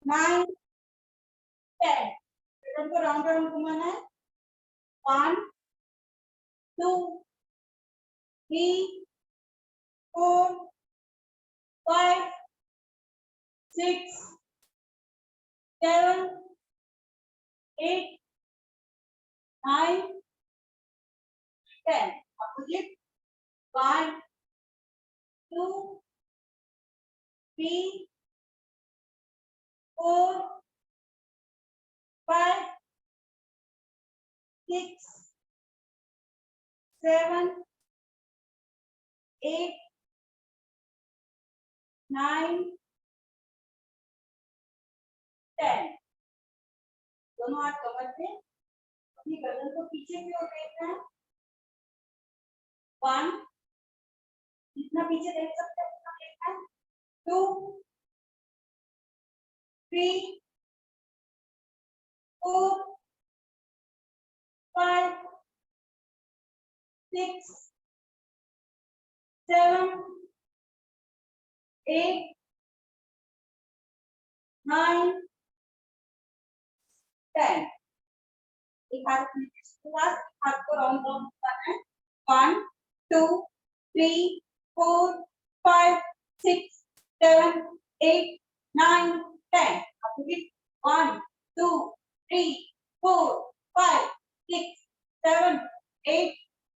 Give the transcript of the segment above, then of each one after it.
9, 10. Return को round round घुमाना है. 1, 2, 3, 4, 5, 6, 7, 8, 9, 10. Opposite. 1, 2, 3, 4, 5, 6, 7, 8, 9, 10. दोनों हाथ कमर पे, अपनी गर्दन को पीछे की ओर देखना है. 1, जितना पीछे देख सकते हैं उतना देखना है. 2, 3, 4, 5, 6, 7, 8, 9, 10. एक हाथ के बाद हाथ को राउंड राउंड करना है. 1, 2, 3, 4, 5, 6, 7, 8, 9, 10. Opposite. 1, 2, 3, 4, 5, 6, 7, 8,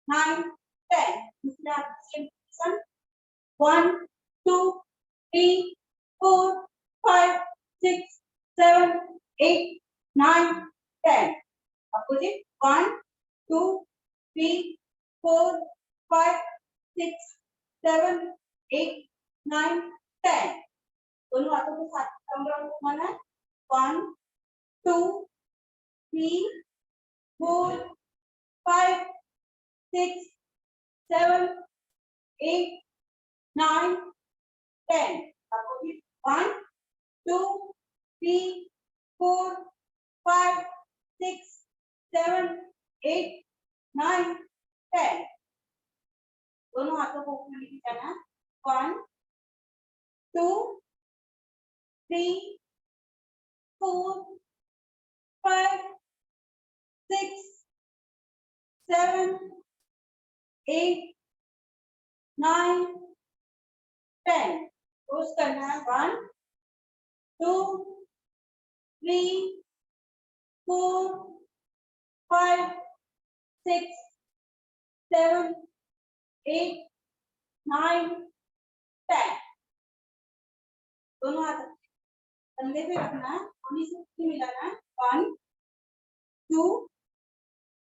9, 10. दूसरा सेम पोजीशन. 1, 2, 3, 4, 5, 6, 7, 8, 9, 10. Opposite. 1, 2, 3, 4, 5, 6, 7, 8, 9, 10. दोनों हाथों के साथ राउंड राउंड घुमाना है. 1, 2, 3, 4, 5, 6, 7, 8, 9, 10. Opposite. 1, 2, 3, 4, 5, 6, 7, 8, 9, 10. दोनों हाथों को ऊपर लेके जाना है. 1, 2, 3, 4, 5, 6, 7, 8, 9, 10. रोज करना है. 1, 2, 3, 4, 5, 6, 7, 8, 9, 10. दोनों हाथ कंधे पे रखना है. उन्हीं से मिलाना है. 1, 2,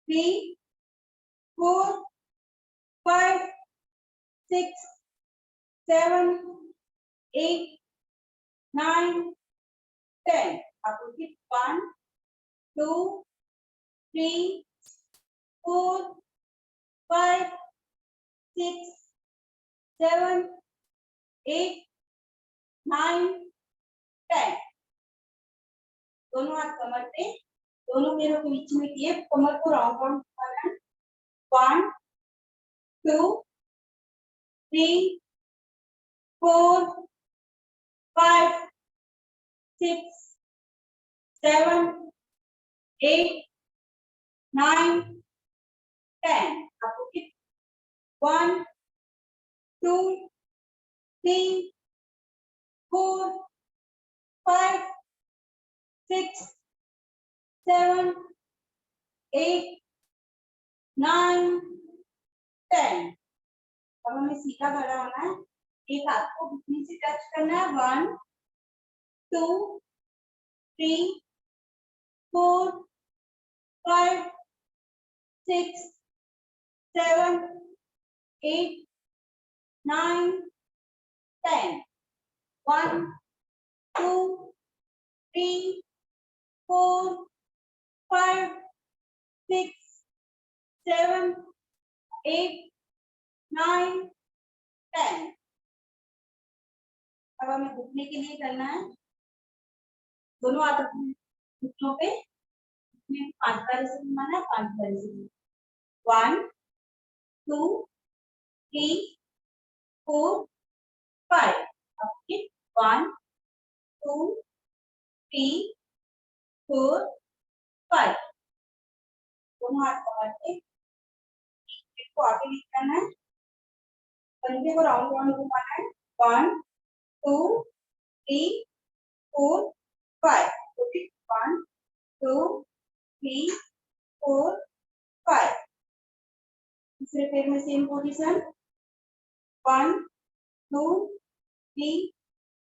3, 4, 5, 6, 7, 8, 9, 10. Opposite. 1, 2, 3, 4, 5, 6, 7, 8, 9, 10. दोनों हाथ कमर पे, दोनों पैरों के बीच में किए, कमर को राउंड राउंड करना है. 1, 2, 3, 4, 5, 6, 7, 8, 9, 10. Opposite. 1, 2, 3, 4, 5, 6, 7, 8, 9, 10. अब हमें सीधा खड़ा होना है. एक हाथ को घुटने से टच करना है. 1, 2, 3, 4, 5, 6, 7, 8, 9, 10. 1, 2, 3, 4, 5, 6, 7, 8, 9, 10. अब हमें घुटने के लिए करना है. दोनों हाथ अपने घुटनों पे 5 बार ऐसे घुमाना है. 5 बार ऐसे. 1, 2, 3, 4, 5. ओके. 1, 2, 3 4 5 दोनों हाथ पकड़ के इसको आगे लिख करना है, पंजे को राउंड राउंड घुमाना है। 1 2 3 4 5 1 2 3 4 5 दूसरे पैर में same position 1 2 3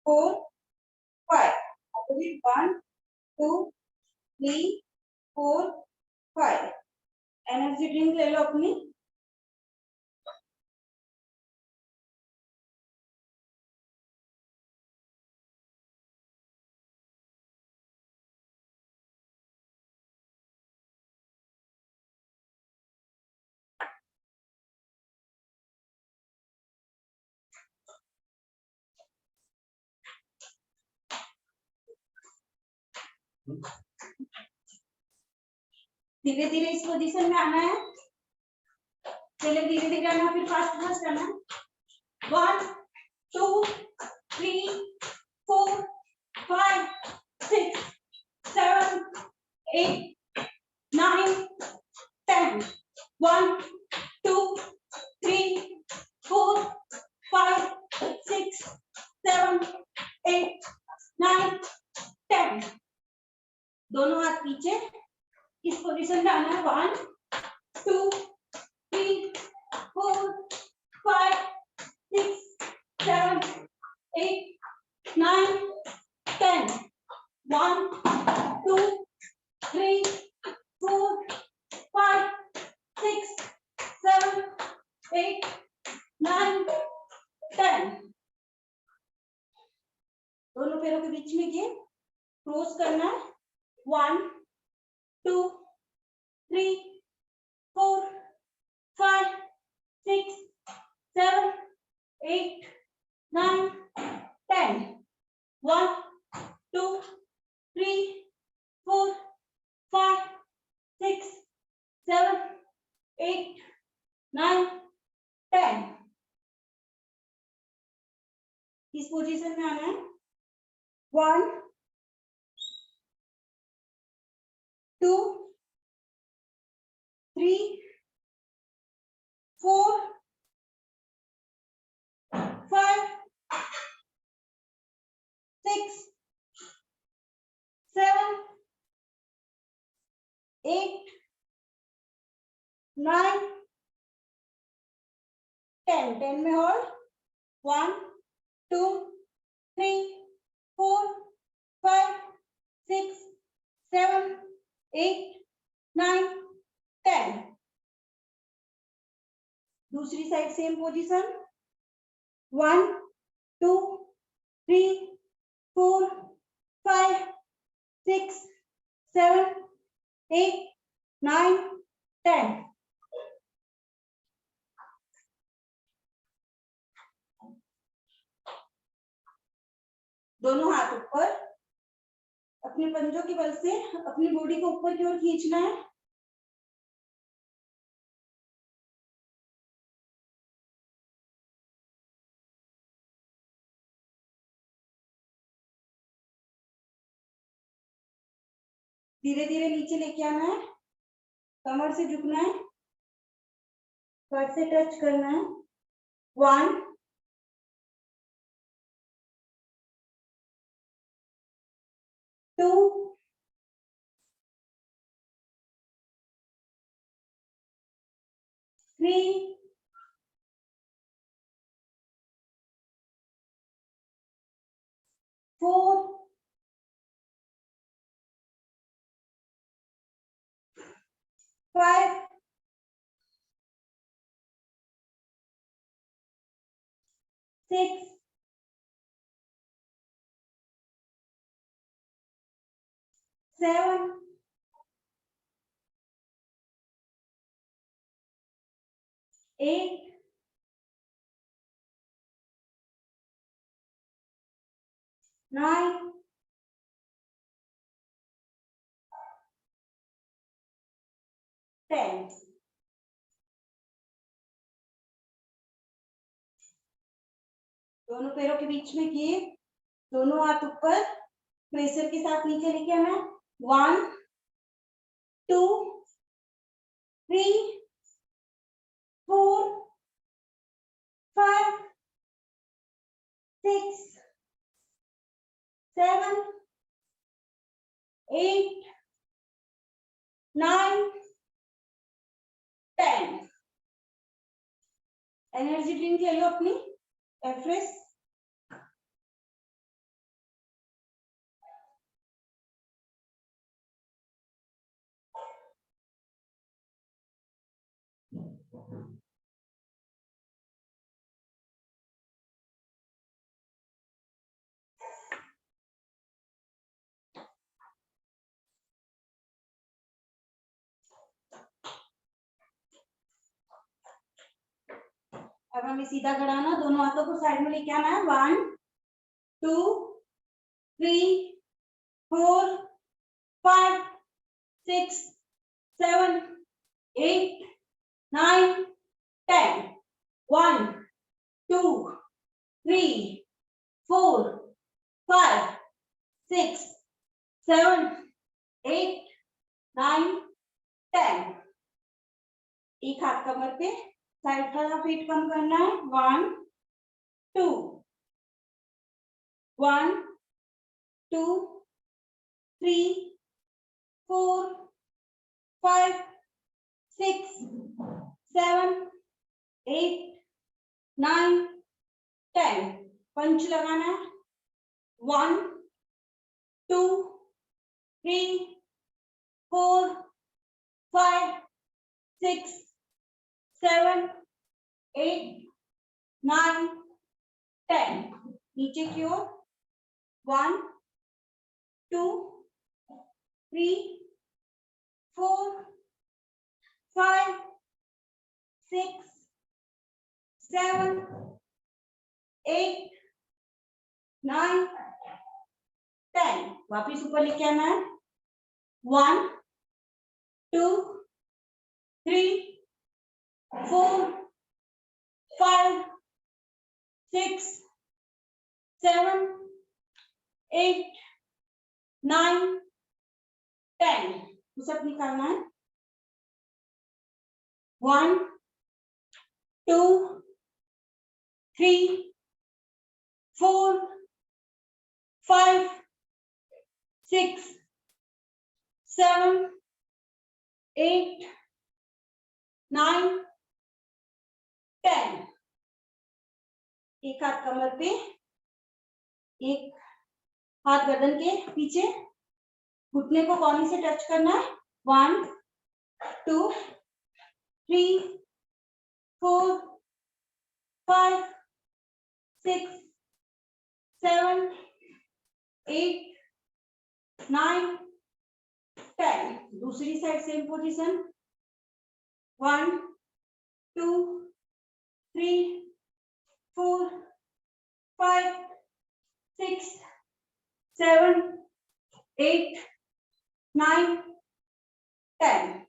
4 5 opposite 1 2 3 4 5 energy drink ले लो अपनी। धीरे धीरे इस पोजीशन में आना है, चलिए धीरे धीरे आना, फिर फास्ट फास्ट आना। 1 2 3 4 5 6 7 8 9 10 1 2 3 4 5 6 7 8 9 10 दोनों हाथ पीछे इस पोजीशन में आना है। 1 2 3 4 5 6 7 8 9 10 1 2 3 4 5 6 7 8 9 10 दोनों पैरों के बीच में ये क्रॉस करना है। 1 2 3 4 5 6 7 8 9 10 1 2 3 4 5 6 7 8 9 10 इस पोजीशन में आना है। 1 2 3 4 5 6 7 8 9 10 10 में और 1 2 3 4 5 6 7 8 9 10 दूसरी साइड सेम पोजीशन 1 2 3 4 5 6 7 8 9 10 दोनों हाथ ऊपर, अपने पंजों के बल से अपनी बॉडी को ऊपर की ओर खींचना है। धीरे धीरे नीचे लेके आना है, कमर से झुकना है, कट से टच करना है। 1 2 3 4 5 6 7 8 9 10 दोनों पैरों के बीच में किए, दोनों हाथ ऊपर, प्रेशर के साथ नीचे लेके आना है। 1 2 3 4 5 6 7 8 9 10। एनर्जी ड्रिंक ले लो अपनी एफ्रेस। अब हमें सीधा खड़ा होना, दोनों हाथों को साइड में लेके आना है। 1 2 3 4 5 6 7 8 9 10। 1 2 3 4 5 6 7 8 9 10। एक हाथ कमर पे, साइड खड़ा, वेट कम करना है। 1 2 1 2 3 4 5 6 7 8 9 10। पंच लगाना है। 1 2 3 4 5 6 7 8 9 10। नीचे की ओर 1 2 3 4 5 6 7 8 9 10। वापिस ऊपर लेके आना है। 1 2 3 4 5 6 7 8 9 10। पुशअप निकालना है। 1 2 3 4 5 6 7 8 9 10। एक हाथ कमर पे, एक हाथ गर्दन के पीछे, घुटने को कोहनी से टच करना है। 1 2 3 4 5 6 7 8 9 10। दूसरी साइड सेम पोजीशन। 1 2 3 4 5 6 7 8 9 10।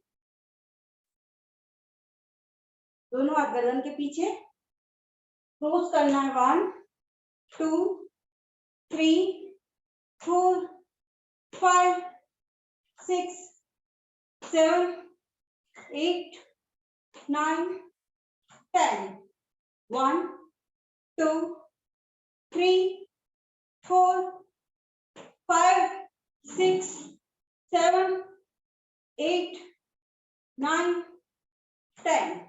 दोनों हाथ गर्दन के पीछे, क्लोज करना है। 1 2 3 4 5 6 7 8 9 10। 1 2 3 4 5 6 7 8 9 10।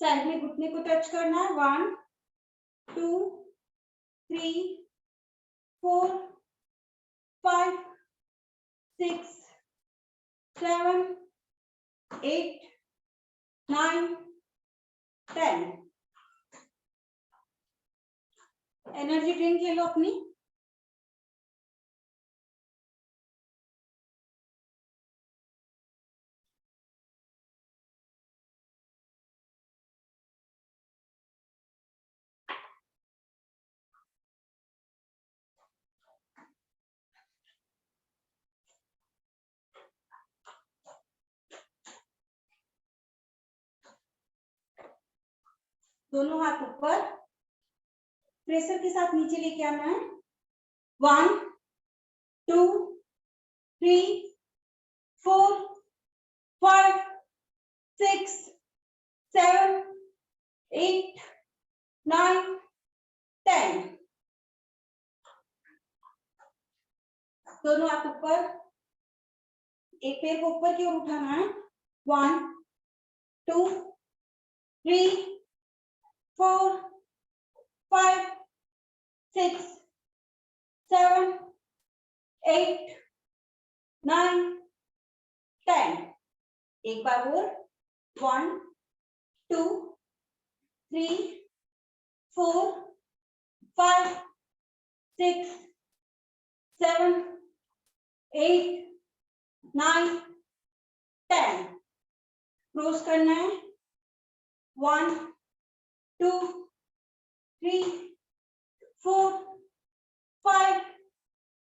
साइड में घुटने को टच करना है। 1 2 3 4 5 6 7 8 9 10। एनर्जी ड्रिंक ले लो अपनी। दोनों हाथ ऊपर, प्रेशर के साथ नीचे लेके आना है। 1 2 3 4 5 6 7 8 9 10। दोनों हाथ ऊपर, एक पैर को ऊपर की ओर उठाना है। 1 2 3 4 5 6 7 8 9 10। एक बार और 1 2 3 4 5 6 7 8 9 10। क्लोज करना है। 1 2 3 4 5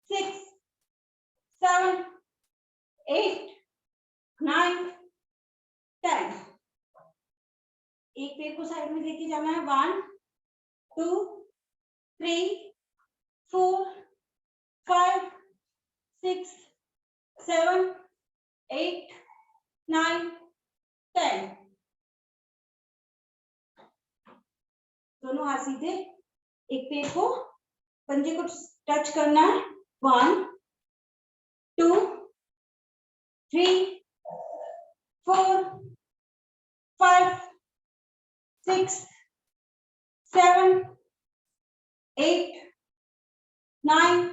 6 7 8 9 10। एक पैर को साइड में लेके जाना है। 1 2 3 4 5 6 7 8 9 10। दोनों हाथ सीधे, एक पैर को पंजे को टच करना है। 1 2 3 4 5 6 7 8 9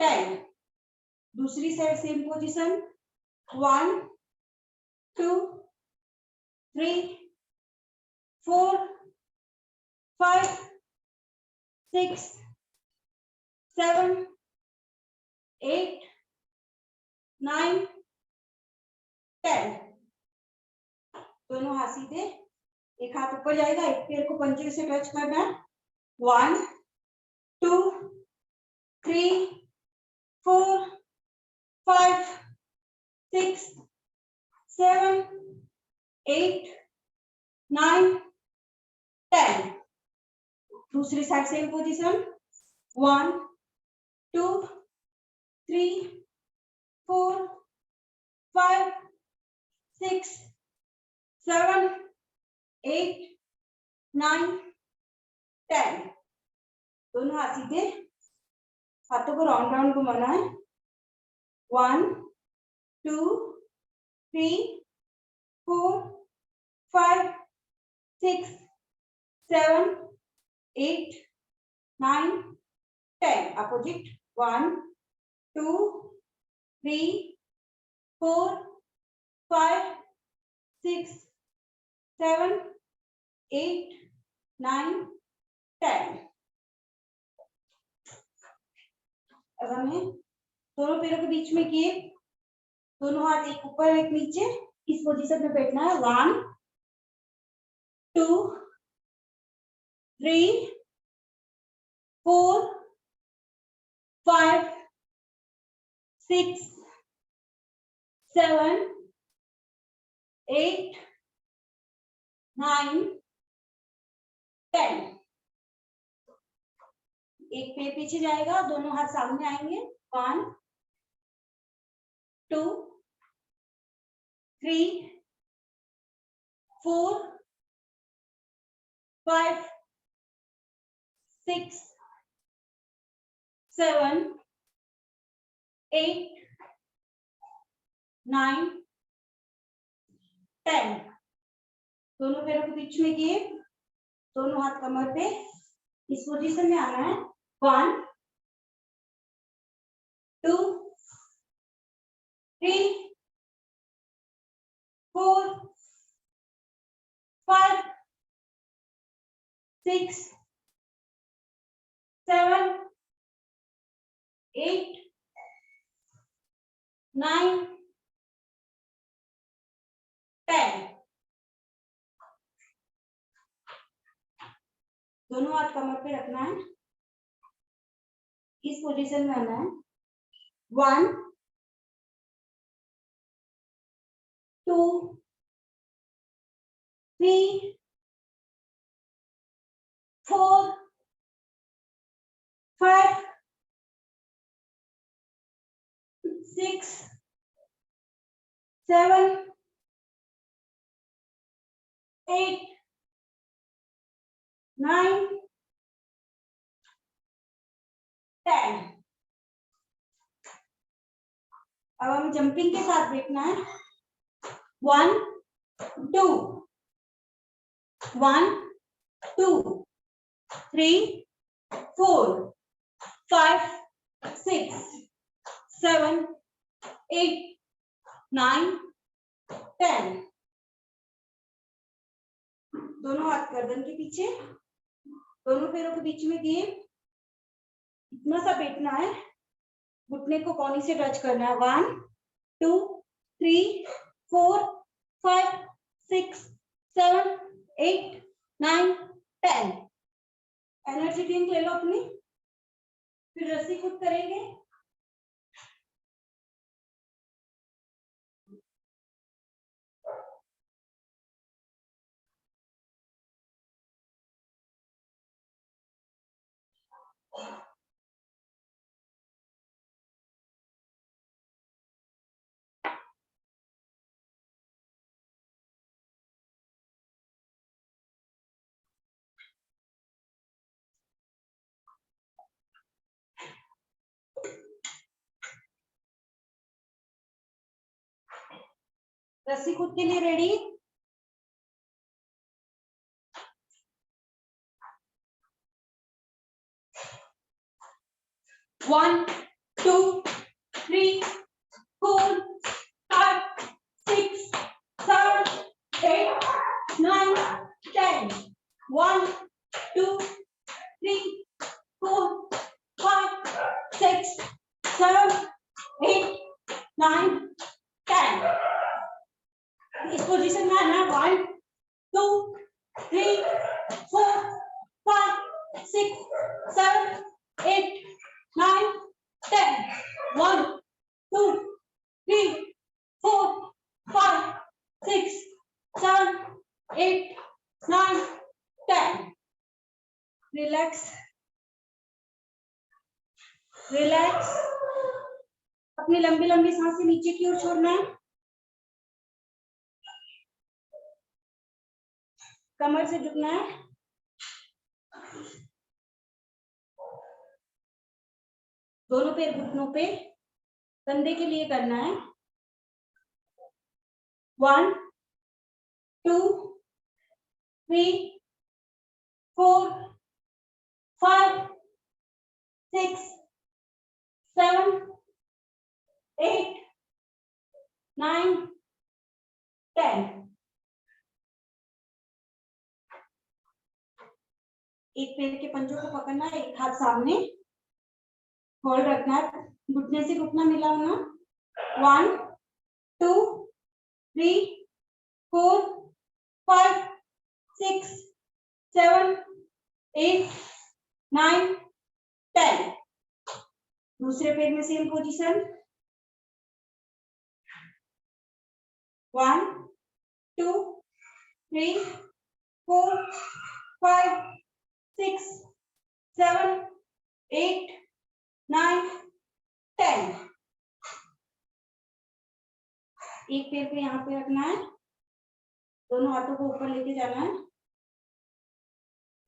10। दूसरी साइड सेम पोजीशन। 1 2 3 4 5 6 7 8 9 10। दोनों हाथ सीधे, एक हाथ ऊपर जाएगा, एक पैर को पंजे से टच करना है। 1 2 3 4 5 6 7 8 9 10। दूसरी साइड सेम पोजीशन। 1 2 3 4 5 6 7 8 9 10। दोनों हाथ सीधे, हाथों को राउंड राउंड घुमाना है। 1 2 3 4 5 6 7 8 9 10। अपोजिट। 1 2 3 4 5 6 7 8 9 10। अब हमें दोनों पैरों के बीच में किए, दोनों हाथ एक ऊपर एक नीचे, इस पोजीशन में बैठना है। 1 2 3 4 5 6 7 8 9 10। एक पैर पीछे जाएगा, दोनों हाथ सामने आएंगे। 1 2 3 4 5 6 7 8 9 10। दोनों पैरों के बीच में किए, दोनों हाथ कमर पे, इस पोजीशन में आना है। 1 2 3 4 5 6 7 8 9 10। दोनों हाथ कमर पे रखना है, इस पोजीशन में आना है। 1 2 3 4 5 6 7 8 9 10। अब हम जंपिंग के साथ देखना है 1 2 1 2 3 4 5 6 7 8 9 10। दोनों हाथ गर्दन के पीछे, दोनों पैरों के बीच में दिए, इतना सा बैठना है, घुटने को कोहनी से टच करना है। 1 2 3 4 5 6 7 8 9 10। एनर्जी ड्रिंक ले लो अपनी, फिर रस्सी खुद करेंगे। रस्सी खुद के लिए रेडी। 1 2 3 4 5 6 7 8 9 10। 1 2 3 4 5 6 7 8 9 10। इस पोजीशन में आना। 1 2 3 4 5 6 7 8 9 10। 1 2 3 4 5 6 7 8 9 10। Relax relax. अपनी लंबी लंबी सांसें नीचे की ओर छोड़ना है। कमर से झुकना है। दोनों पैर घुटनों पे, कंधे के लिए करना है। 1 2 3 4 5 6 7 8 9 10। एक पैर के पंजों को पकड़ना है, एक हाथ सामने होल्ड रखना है, घुटने से घुटना मिला होना। 1 2 3 4 5 6 7 8 9 10। दूसरे पैर में सेम पोजीशन। 1 2 3 4 5 6 7 8 9 10। एक पैर को यहाँ पे रखना है, दोनों हाथों को ऊपर लेके जाना है।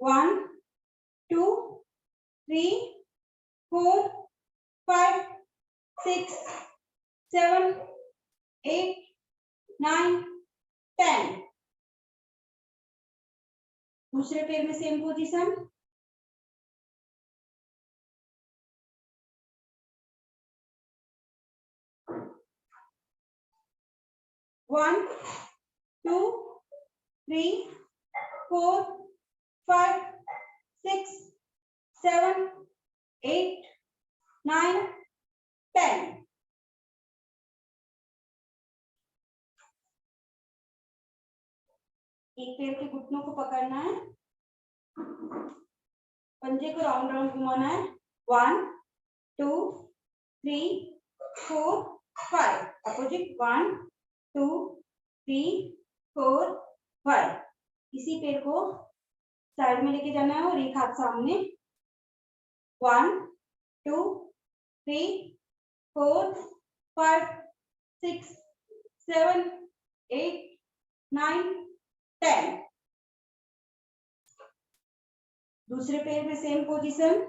1 2 3 4 5 6 7 8 9 10। दूसरे पैर में सेम पोजीशन। 1 2 3 4 5 6 7 8 9 10। एक पैर के घुटनों को पकड़ना है, पंजे को राउंड राउंड घुमाना है। 1 2 3 4 5। अपोजिट 1 2 3 4 5। इसी पैर को साइड में लेके जाना है और एक हाथ सामने। 1 2 3 4 5 6 7 8 9 10। दूसरे पैर में सेम पोजीशन,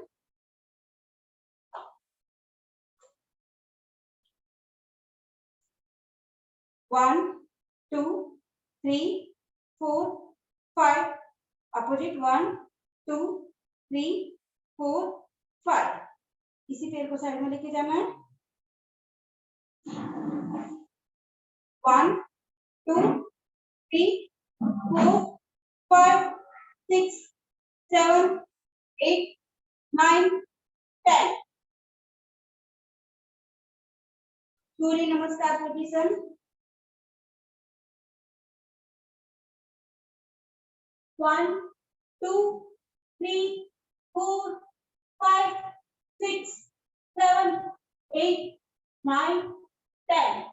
1 2 3 4 5, अपोजिट 1 2 3 4 5। इसी पैर को साइड में लेके जाना है, 1 2 3 4 5 6 7 8 9 10। सूर्य नमस्कार पोजीशन, 1 2 3 4 5 6 7 8 9 10।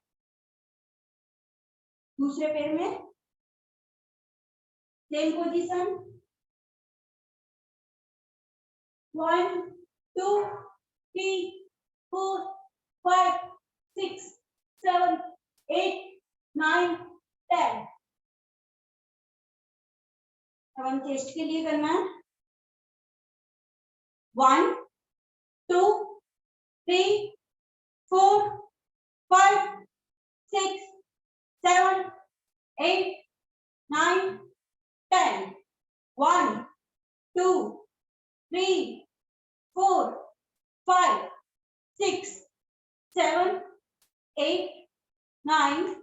दूसरे पैर में सेम पोजीशन, 1 2 3 4 5 6 7 8 9 10। अब हम चेस्ट के लिए करना है, 1 2 3 4 5 6 7 8 9 10। 1 2 3 4 5 6 7 8 9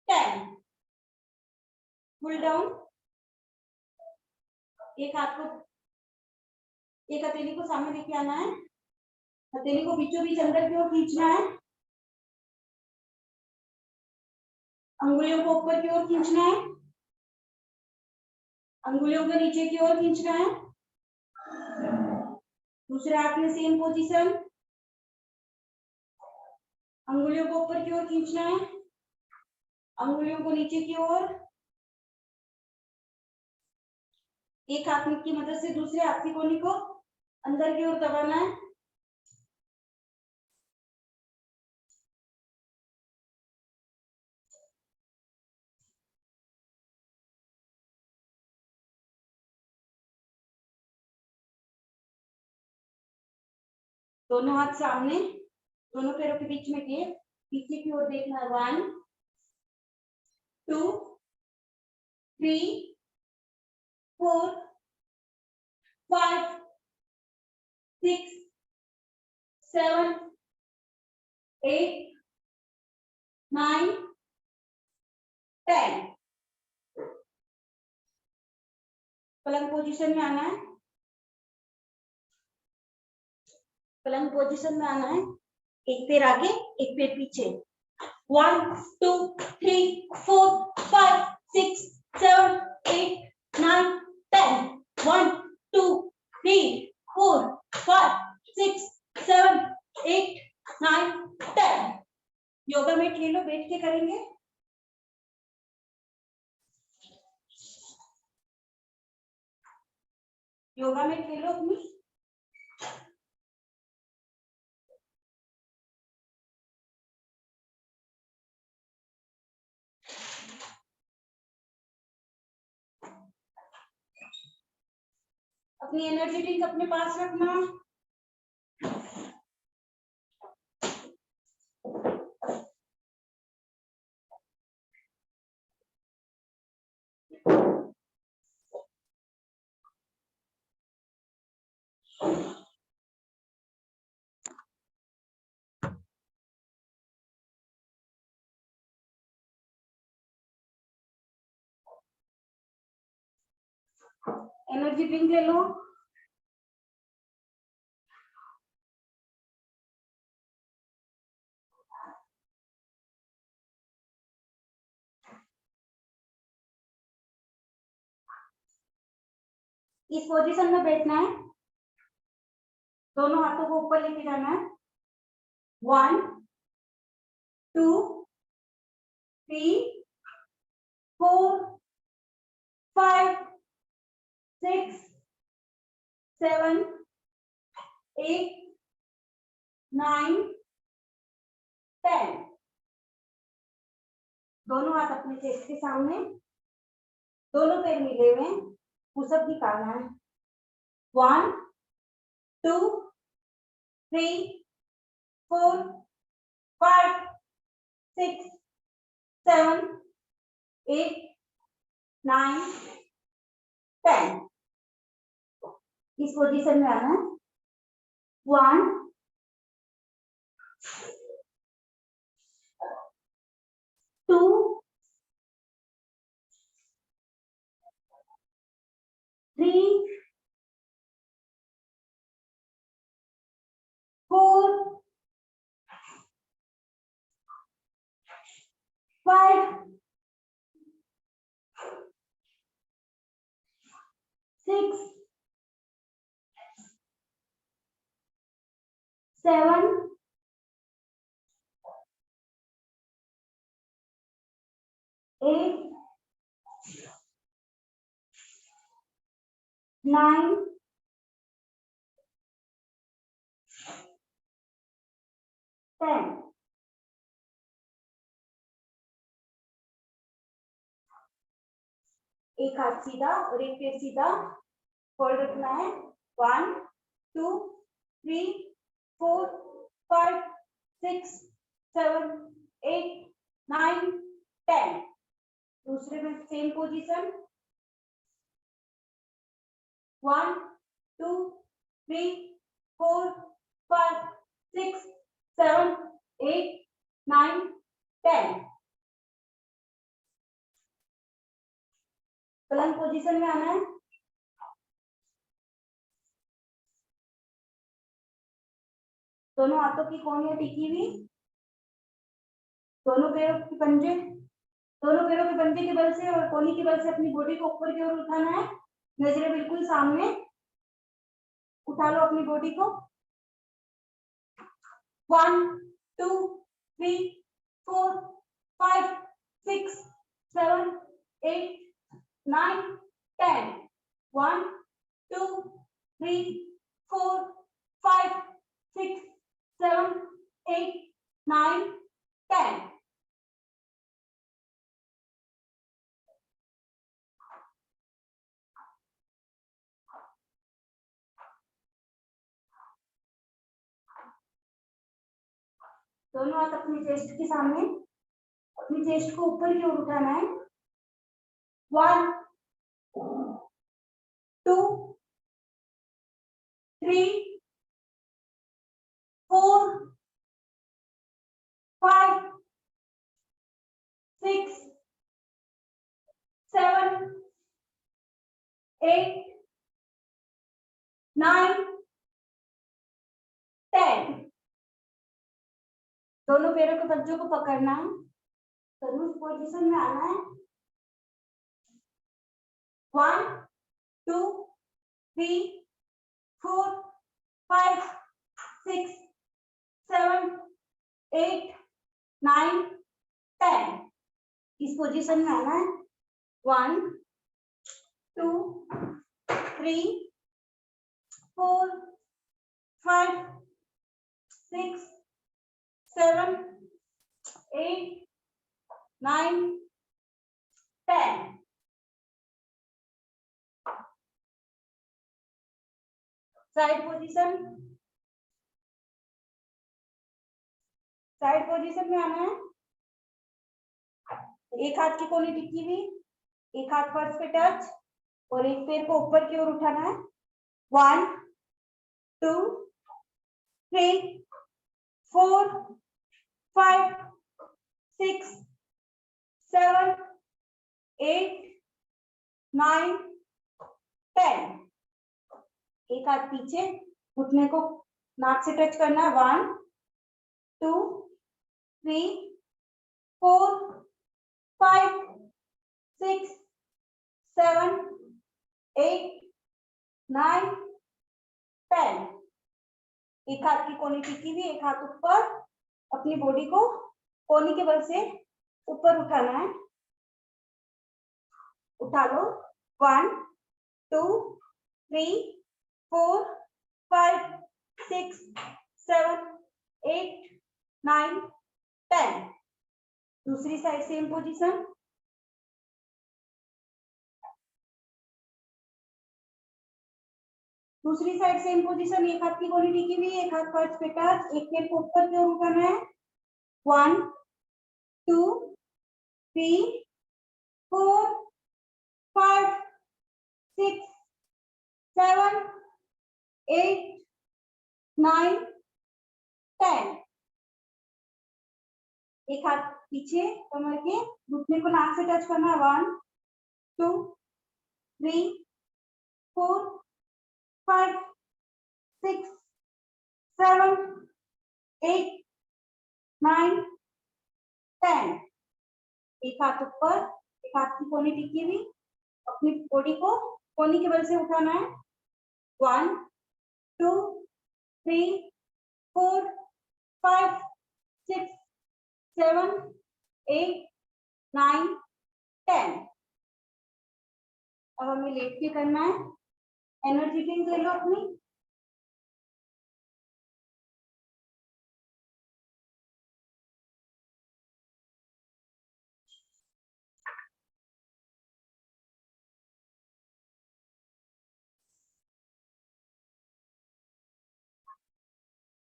10। पुल डाउन, एक हाथ को, एक हथेली को सामने लेके आना है, हथेली को बीचों बीच अंदर की ओर खींचना है, अंगुलियों को ऊपर की ओर खींचना है, अंगुलियों को नीचे की ओर खींचना है। दूसरे हाथ में सेम पोजीशन, अंगुलियों को ऊपर की ओर खींचना है, अंगुलियों को नीचे की ओर। एक हाथ की मदद से दूसरे हाथ की कोहनी को अंदर की ओर दबाना है। दोनों हाथ सामने, दोनों पैरों के बीच में किए, पीछे की ओर देखना है। 1 2 3 4 5 6 7 8 9 10। पलंग पोजीशन में आना है, पलंग पोजीशन में आना है, एक पैर आगे एक पैर पीछे। 1 2 3 4 5 6 7 8 9 10। 1 2 3 4 5 6 7 8 9 10। योगा मैट ले लो, बैठ के करेंगे। योगा मैट ले लो अपनी, अपनी एनर्जी ड्रिंक अपने पास रखना। एनर्जी ड्रिंक ले लो। इस पोजीशन में बैठना है, दोनों हाथों को ऊपर लेके जाना है। 1 2 3 4 5 6 7 8 9 10। दोनों हाथ अपने चेस्ट के सामने, दोनों पैर मिले हुए, पुशअप निकालना है। 1 2 3 4 5 6 7 8 9 10। इस पोजीशन में आना है। 1 2 3 4 5 6 7 8 9 10। एक हाथ सीधा और एक पैर सीधा फोल्ड रखना है। 1 2 3 4 5 6 7 8 9 10। दूसरे में सेम पोजीशन। 1 2 3 4 5 6 7 8 9 10। पलंग पोजीशन में आना है। दोनों हाथों की कोहनियां टिकी हुई, दोनों पैरों के पंजे, दोनों पैरों के पंजे के बल से और कोहनी के बल से अपनी बॉडी को ऊपर की ओर उठाना है। नजरें बिल्कुल सामने, उठा लो अपनी बॉडी को। 1 2 3 4 5 6 7 8 9 10। 1 2 3 4 5 6 7 8 9 10। दोनों हाथ अपनी चेस्ट के सामने, अपनी चेस्ट को ऊपर की ओर उठाना है। 1 2 3 4 5 6 7 8 9 10। दोनों पैरों के पंजों को पकड़ना है, धनुष पोजीशन में आना है। 1 2 3 4 5 6 7 8 9 10। इस पोजीशन में आना है। 1 2 3 4 5 6 7 8 9 10। साइड पोजीशन, साइड पोजीशन में आना है। एक हाथ की कोहनी टिकी हुई, एक हाथ फर्श पे टच और एक पैर को ऊपर की ओर उठाना है। 1 2 3 4 5 6 7 8 9 10। एक हाथ पीछे, घुटने को नाक से टच करना है। 1 2 3 4 5 6 7 8 9 10। एक हाथ की कोहनी टिकी हुई, एक हाथ ऊपर, अपनी बॉडी को कोहनी के बल से ऊपर उठाना है। उठा लो। 1 2 3 4 5 6 7 8 9 10। दूसरी साइड सेम पोजीशन, दूसरी साइड सेम पोजीशन, एक हाथ की गोली टिकी हुई, एक हाथ फर्स्ट पे टच, एक पेड़ को ऊपर की ओर उठाना है। 1 2 3 4 5 6 7 8 9 10। एक हाथ पीछे कमर के, घुटने को नाक से टच करना है। 1 2 3 4 5 6 7 8 9 10। एक हाथ ऊपर, एक हाथ की कोनी टिकी हुई, अपनी बॉडी को कोनी के बल से उठाना है। 1 2 3 4 5 6 7 8 9 10। अब हमें लेट के करना है। एनर्जी ड्रिंक ले लो अपनी।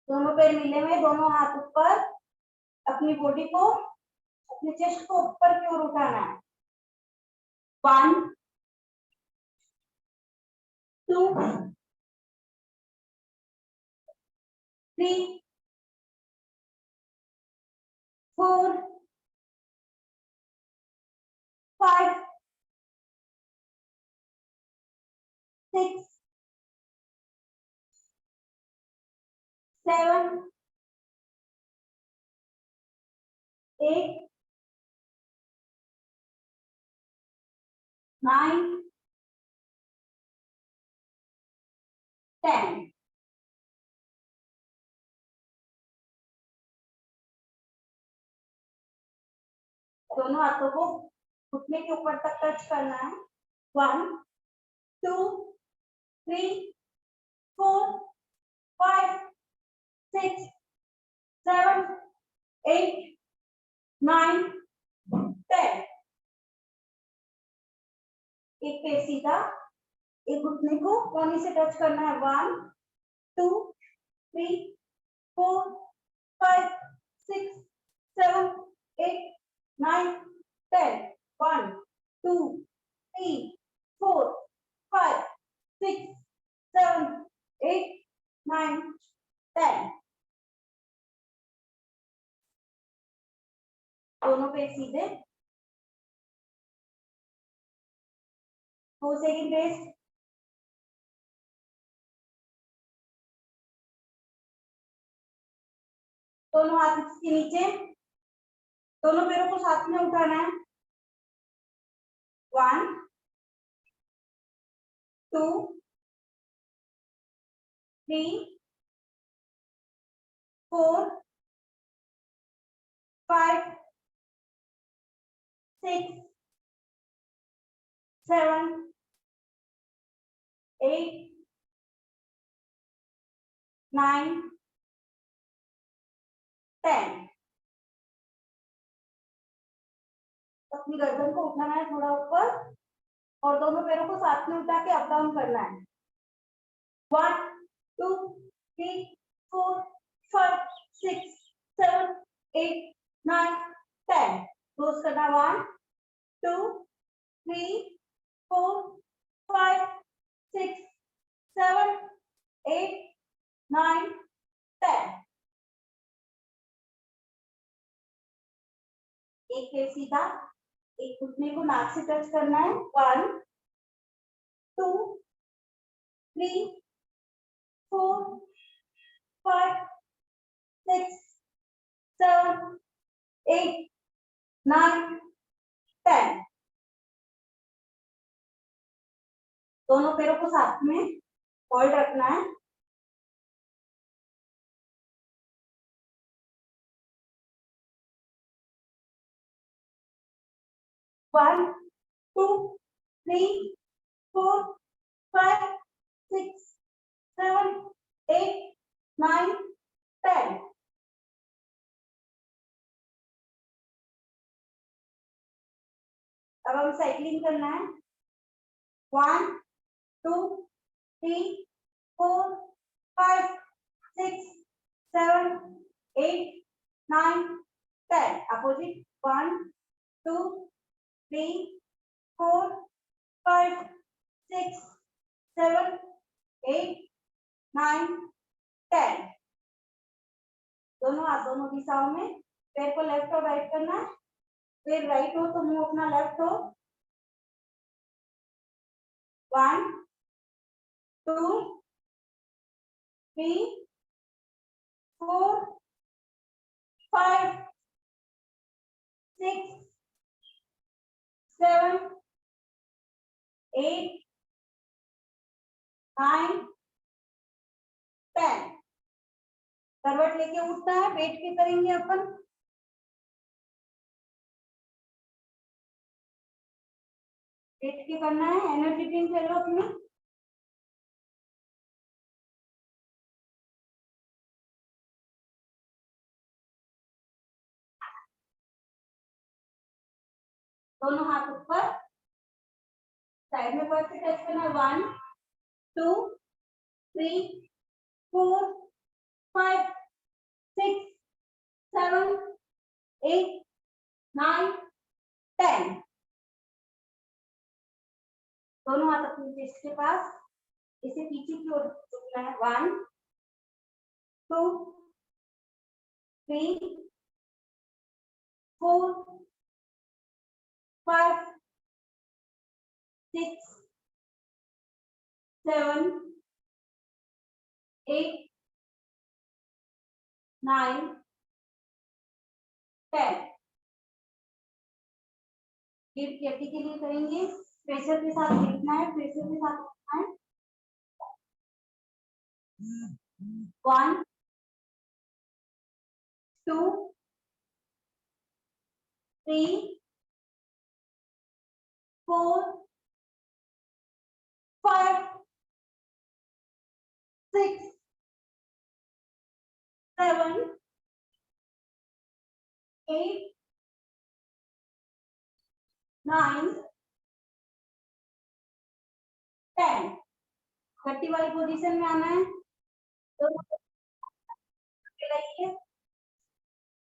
दोनों पैर मिले हुए, दोनों हाथ ऊपर, अपनी बॉडी को, अपने चेस्ट को ऊपर की ओर उठाना है। 1 2 3 4 5 6 7 8 9 10। दोनों हाथों को घुटने के ऊपर तक टच करना है। 1 2 3 4 5 6 7 8 9 10। एक पैर सीधा, एक घुटने को कोने से टच करना है। 1 2 3 4 5 6 7 8 9 10। 1 2 3 4 5 6 7 8 9 10। दोनों पैर सीधे। 4 सेकंड रेस्ट। दोनों हाथ इसके नीचे, दोनों पैरों को साथ में उठाना है। 1 2 3 4 5 6 7 8 9 10। अपनी गर्दन को उठाना है थोड़ा ऊपर और दोनों पैरों को साथ में उठा के अप डाउन करना है। 1 2 3 4 5 6 7 8 9 10। क्लोज करना। 1 2 3 4 5 6 7 8 9 10। एक पैर सीधा, एक घुटने को नाक से टच करना है। 1 2 3 4 5 6 7 8 9 10। दोनों पैरों को साथ में होल्ड रखना है। 1 2 3 4 5 6 7 8 9 10। अब हम साइक्लिंग करना है 1 2 3 4 5 6 7 8 9 10 अपोजिट 1 2 3 4 5 6 7 8 9 10 दोनों हाथ दोनों दिशाओं में पैर को लेफ्ट और राइट करना है फिर राइट हो तो मुंह अपना लेफ्ट हो 1 2 3 4 5 6 7 8 9 10 करवट लेके उठना है बैठ के करेंगे अपन बैठ के करना है एनर्जी ड्रिंक ले लो अपनी दोनों हाथ ऊपर साइड में पैर से टच करना है 1 2 3 4 5 6 7 8 9 10 दोनों हाथ अपने चेस्ट के पास इसे पीछे की ओर झुकना है 1 2 3 4 5 6 7 8 9 10 गिर की हड्डी के लिए करेंगे प्रेशर के साथ देखना है प्रेशर के साथ देखना है 1 2 3 4 5 6 7 8 9 10 गट्टी वाली पोजीशन में आना है तो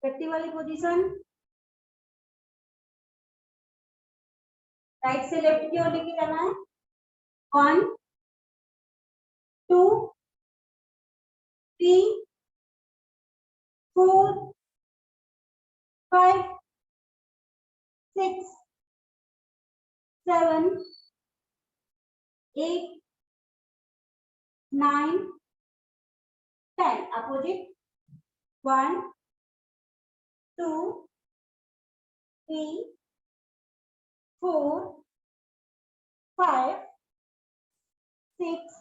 गट्टी वाली पोजीशन राइट से लेफ्ट की ओर लेके जाना है 1 2 3 4 5 6 7 8 9 10 अपोजिट 1 2 3 4 5 6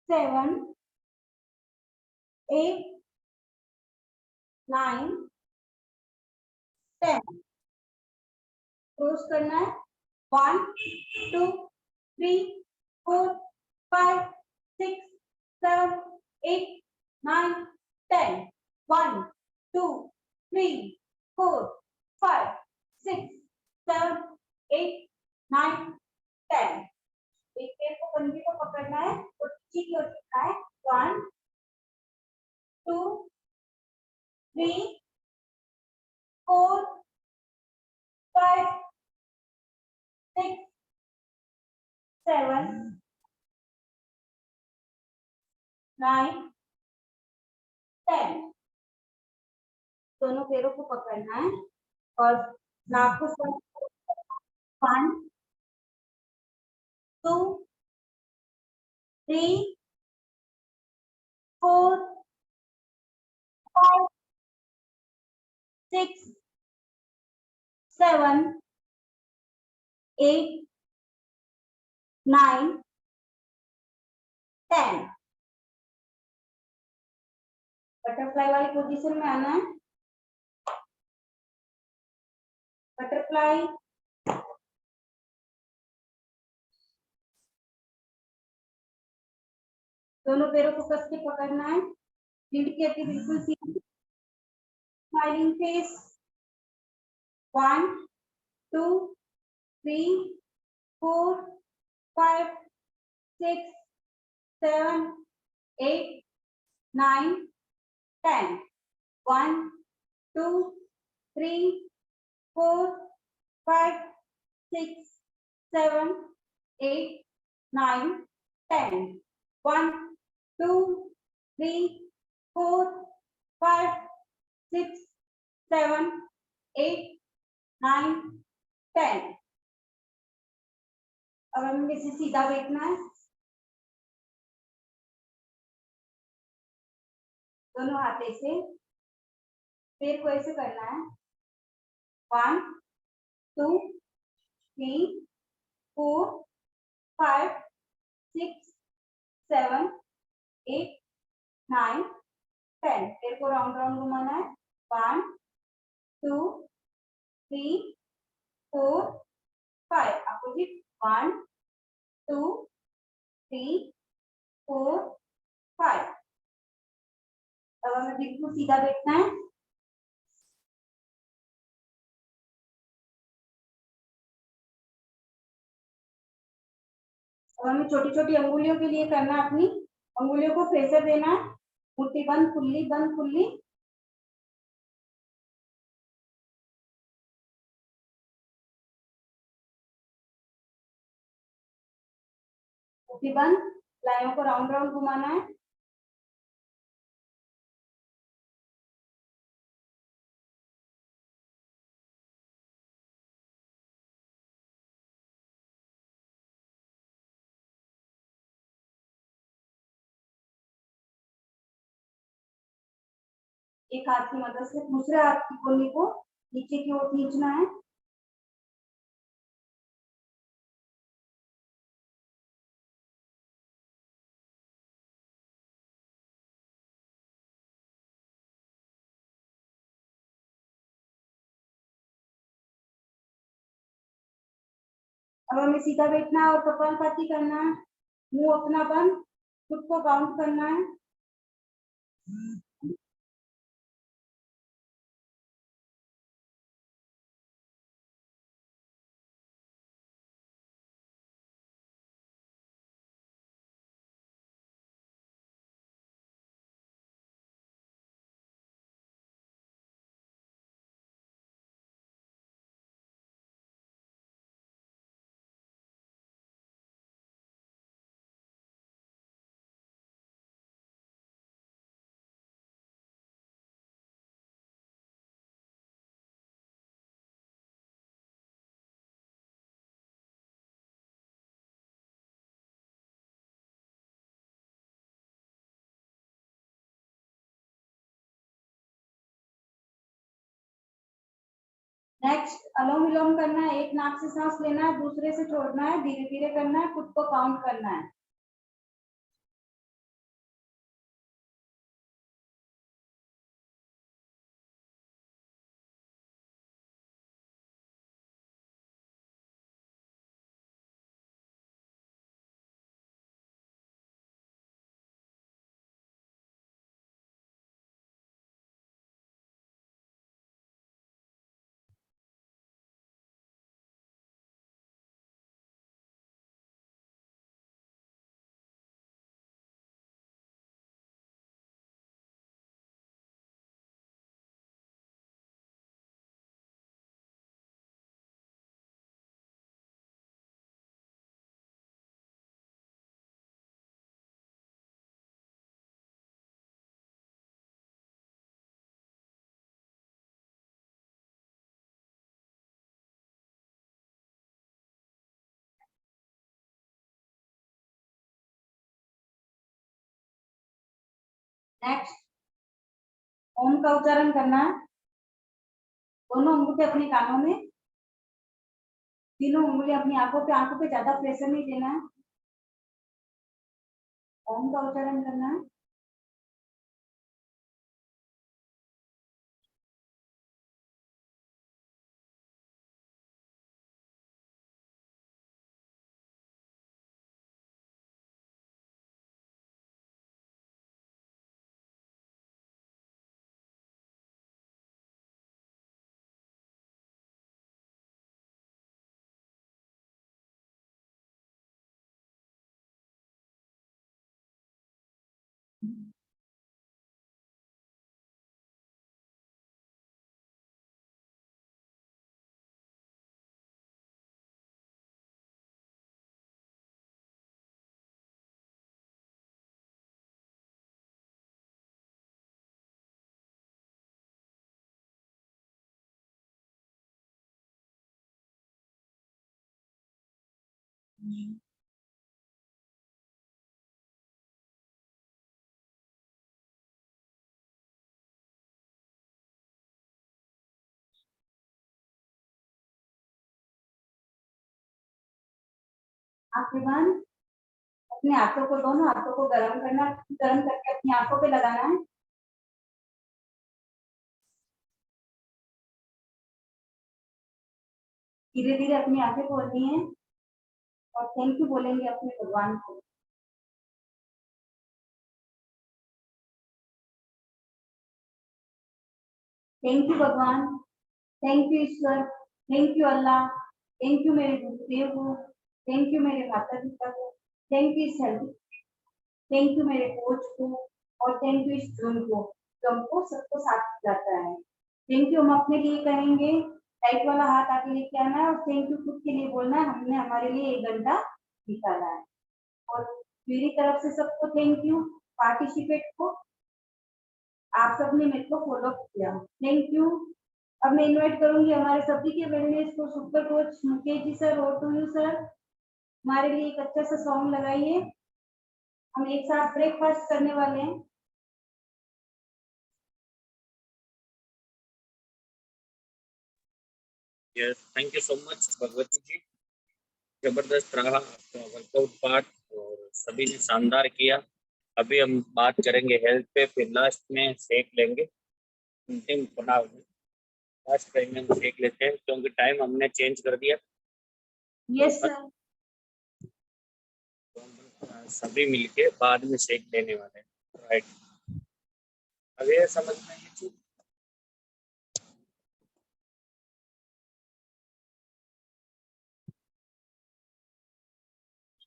7 8 9 10 क्लोज करना है 1 2 3 4 5 6 7 8 9 10 1 2 3 4 5 6 7 8 9 10 एक पैर को कंधे को पकड़ना है और पीछे की ओर झुकना है 1 2 3 4 5 6 7 9 10 दोनों पैरों को पकड़ना है और नाक को 1 2 3 4 5 6 7 8 9 10 बटरफ्लाई वाली पोजीशन में आना है बटरफ्लाई दोनों पैरों को कस के पकड़ना है रीढ़ की हड्डी बिल्कुल सीधी स्माइलिंग फेस 1 2 3 4 5 6 7 8 9 10 1 2 3 4 5 6 7 8 9 10 1 2 3 4 5 6 7 8 9 10। अब हमें इसे सीधा बैठना है, दोनों हाथे से पैर को ऐसे करना है। 1 2 3 4 5 6 7 8 9 10। पैर को राउंड राउंड घुमाना है। 1 2 3 4 5। अपोजिट 1 2 3 4 5। अब हमें बिल्कुल सीधा बैठना है। अब हमें छोटी छोटी अंगुलियों के लिए करना है, अपनी अंगुलियों को प्रेशर देना है। मुट्ठी बंद खुली, बंद खुली। मुट्ठी बंद, लाइनों को राउंड राउंड घुमाना है। एक हाथ की मदद से दूसरे हाथ की कोहनी को नीचे की ओर खींचना है। अब हमें सीधा बैठना है और कपालभाति करना है। मुंह अपना बंद, खुद को काउंट करना है। नेक्स्ट अनुलोम विलोम करना है। एक नाक से सांस लेना है, दूसरे से छोड़ना है, धीरे धीरे करना है, खुद को काउंट करना है। नेक्स्ट ओम का उच्चारण करना है। दोनों अंगूठे अपने कानों में, तीनों उंगली अपनी आंखों पे ज्यादा प्रेशर नहीं देना है। ओम का उच्चारण करना है। आंखें बंद, अपने हाथों को, दोनों हाथों को गर्म करना, गर्म करके अपनी आंखों पे लगाना है। धीरे धीरे अपनी आंखें खोलनी है और थैंक यू बोलेंगे अपने भगवान को। थैंक यू भगवान, thank you Ishwar, thank you Allah, thank you मेरे गुरुदेव को, थैंक यू मेरे माता पिता को, थैंक यू इस हेल्थ, थैंक यू मेरे कोच को, और थैंक यू इस ड्रोन को जो हमको सबको साथ जाता है। थैंक यू हम अपने लिए कहेंगे, राइट वाला हाथ आगे लेके आना है, और थैंक यू खुद के लिए बोलना है, हमने हमारे लिए 1 घंटा निकाला है। और मेरी तरफ से सबको थैंक यू, पार्टिसिपेट को, आप सबने मेरे को फॉलो किया, थैंक यू। अब मैं इनवाइट करूंगी हमारे सभी के वेलनेस को, super coach Mukesh ji sir, और टू यू सर, हमारे लिए एक अच्छा सा सॉन्ग लगाइए। हम एक साथ ब्रेकफास्ट करने वाले हैं। Yes, thank you so much Bhagwati ji, जबरदस्त रहा आपका वर्कआउट पार्ट और सभी ने शानदार किया। अभी हम बात करेंगे हेल्थ पे, फिर लास्ट में शेक लेंगे। लास्ट टाइम में हम शेक लेते हैं क्योंकि टाइम हमने चेंज कर दिया। Yes sir. तो हम सभी मिलके बाद में शेक लेने वाले हैं, राइट? अभी ये समझ में ये चीज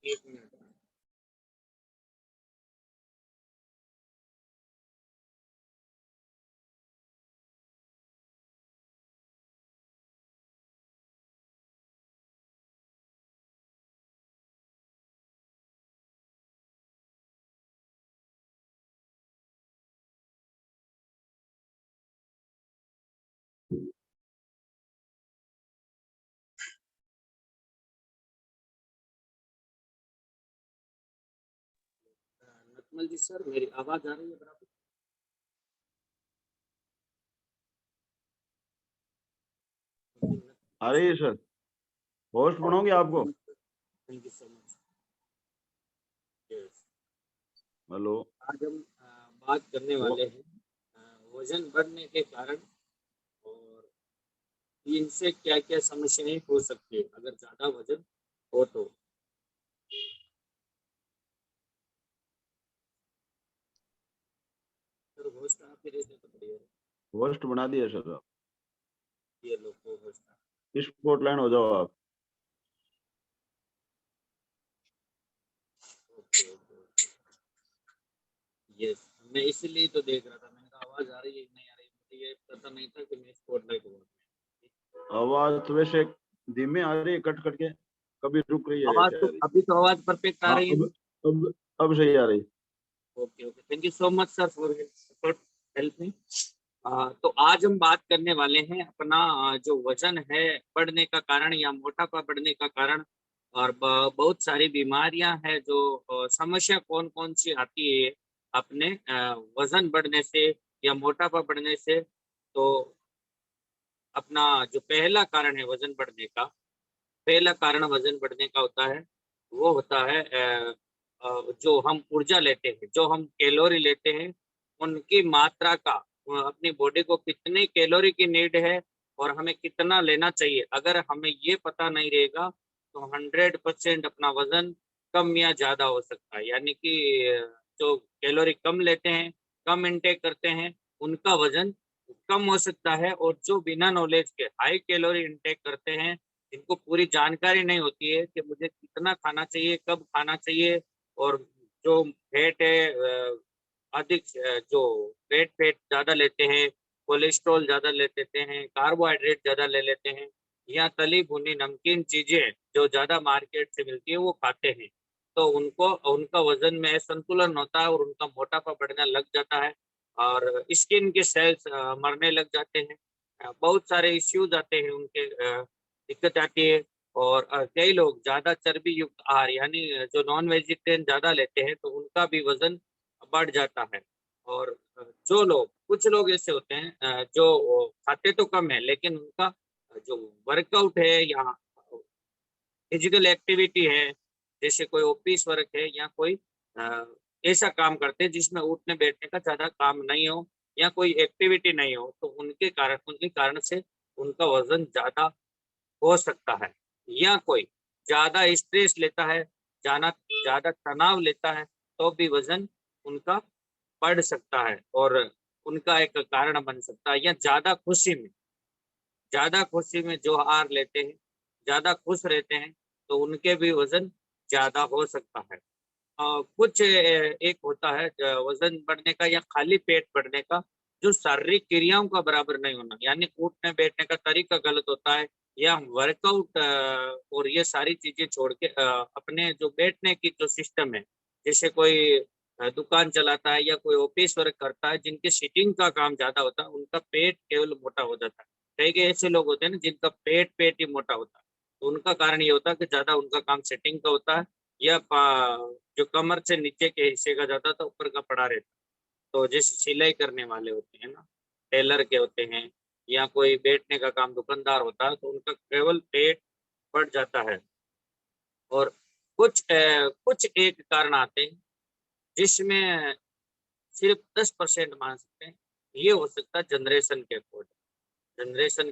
एक मिनट। नकमल जी सर, मेरी आवाज आ रही है बराबर? अरे सर, होस्ट बनोगे आपको? Thank you so much. Yes, hello. आज हम बात करने वाले हैं वजन बढ़ने के कारण और इनसे क्या क्या समस्याएं हो सकती है अगर ज्यादा वजन हो तो। सर होस्ट आप ही रहते तो बढ़िया है। होस्ट बना दिया सर आप। ये लोग होस्ट स्पॉटलाइन हो जाओ आप। Okay okay. यस, मैं इसीलिए तो देख रहा था, मैंने कहा आवाज आ रही है नहीं आ रही, मुझे ये पता नहीं था कि मैं स्पॉटलाइट हुआ। आवाज तो वैसे धीमे आ रही है, कट कट के, कभी रुक रही है, आवाज ऐसे तो आ रही। अभी तो आवाज परफेक्ट आ हाँ, रही है। अब सही आ रही। Okay okay, thank you so much sir for helping. तो आज हम बात करने वाले हैं अपना जो वजन है बढ़ने का कारण या मोटापा बढ़ने का कारण, और बहुत सारी बीमारियां हैं जो समस्या कौन कौन सी आती है अपने वजन बढ़ने से या मोटापा बढ़ने से। तो अपना जो पहला कारण है वजन बढ़ने का, पहला कारण वजन बढ़ने का होता है, वो होता है जो हम ऊर्जा लेते हैं, जो हम कैलोरी लेते हैं, उनकी मात्रा का, अपनी बॉडी को कितने कैलोरी की नीड है और हमें कितना लेना चाहिए। अगर हमें ये पता नहीं रहेगा तो 100% अपना वजन कम या ज्यादा हो सकता है। यानी कि जो कैलोरी कम लेते हैं, कम इंटेक करते हैं, उनका वजन कम हो सकता है, और जो बिना नॉलेज के हाई कैलोरी इंटेक करते हैं, इनको पूरी जानकारी नहीं होती है कि मुझे कितना खाना चाहिए, कब खाना चाहिए, और जो फैट है अधिक जो रेड फैट ज्यादा लेते हैं, कोलेस्ट्रॉल ज्यादा ले लेते हैं, कार्बोहाइड्रेट ज्यादा ले लेते हैं, या तली भुनी नमकीन चीजें जो ज्यादा मार्केट से मिलती है वो खाते हैं, तो उनको उनका वजन में संतुलन होता है और उनका मोटापा बढ़ने लग जाता है और स्किन के सेल्स मरने लग जाते हैं। बहुत सारे इश्यूज आते हैं उनके, दिक्कत आती है। और कई लोग ज्यादा चर्बी युक्त आहार यानी जो नॉन वेजिटेरियन ज्यादा लेते हैं तो उनका भी वजन बढ़ जाता है। और जो लोग, कुछ लोग ऐसे होते हैं जो खाते तो कम है लेकिन उनका जो वर्कआउट है या फिजिकल एक्टिविटी है, जैसे कोई ऑफिस वर्क है या कोई अ, ऐसा काम करते हैं जिसमें उठने बैठने का ज्यादा काम नहीं हो या कोई एक्टिविटी नहीं हो, तो उनके कारण से उनका वजन ज्यादा हो सकता है। या कोई ज्यादा स्ट्रेस लेता है, ज्यादा ज्यादा तनाव लेता है, तो भी वजन उनका बढ़ सकता है और उनका एक कारण बन सकता है। या ज्यादा खुशी में जो आहार लेते हैं, ज्यादा खुश रहते हैं, तो उनके भी वजन ज्यादा हो सकता है। कुछ एक होता है वजन बढ़ने का या खाली पेट बढ़ने का, जो शारीरिक क्रियाओं का बराबर नहीं होना, यानी उठने बैठने का तरीका गलत होता है या वर्कआउट और ये सारी चीजें छोड़ के अपने जो बैठने की जो सिस्टम है, जैसे कोई दुकान चलाता है या कोई ऑफिस वर्क करता है जिनके सिटिंग का काम ज्यादा होता है, उनका पेट केवल मोटा हो जाता है। कई कई ऐसे लोग होते हैं ना जिनका पेट पेट ही मोटा होता है, तो उनका कारण ये होता है कि ज्यादा उनका काम सेटिंग का होता है या जो कमर से नीचे के हिस्से का ज्यादा था ऊपर का पड़ा रहता है। तो जैसे सिलाई करने वाले होते हैं ना, टेलर के होते हैं या कोई बैठने का काम दुकानदार होता है, तो उनका केवल पेट बढ़ जाता है। और कुछ एक कारण आते हैं जिसमें सिर्फ 10% मान सकते हैं, ये हो सकता है जनरेशन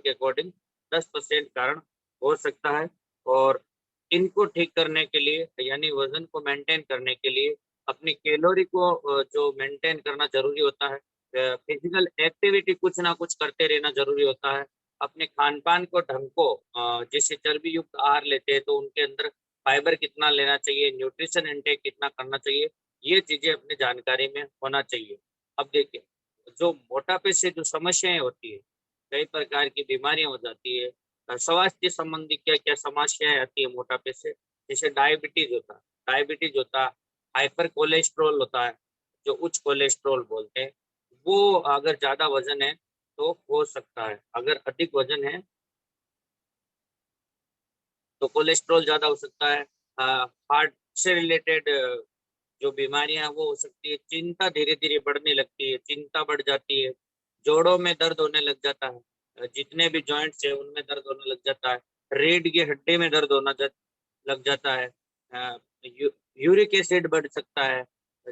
के अकॉर्डिंग 10% कारण हो सकता है। और इनको ठीक करने के लिए यानी वजन को मेंटेन करने के लिए अपनी कैलोरी को जो मेंटेन करना जरूरी होता है, फिजिकल एक्टिविटी कुछ ना कुछ करते रहना जरूरी होता है। अपने खान पान को ढंग को जैसे चर्बी युक्त आहार लेते हैं तो उनके अंदर फाइबर कितना लेना चाहिए, न्यूट्रिशन इनटेक कितना करना चाहिए, ये चीजें अपनी जानकारी में होना चाहिए। अब देखिए, जो मोटापे से जो समस्याएं होती है, कई प्रकार की बीमारियां हो जाती है, स्वास्थ्य संबंधी क्या क्या समस्याएं आती है मोटापे से, जैसे डायबिटीज होता है, हाइपर कोलेस्ट्रोल होता है, जो उच्च कोलेस्ट्रोल बोलते हैं, वो अगर ज्यादा वजन है तो हो सकता है। अगर अधिक वजन है तो कोलेस्ट्रोल ज्यादा हो सकता है। हार्ट से रिलेटेड जो बीमारियां हैं वो हो सकती है। चिंता धीरे धीरे बढ़ने लगती है, चिंता बढ़ जाती है, जोड़ों में दर्द होने लग जाता है, जितने भी जॉइंट्स है उनमें दर्द होने लग जाता है, रीढ़ की हड्डी में दर्द लग जाता है, यूरिक एसिड बढ़ सकता है,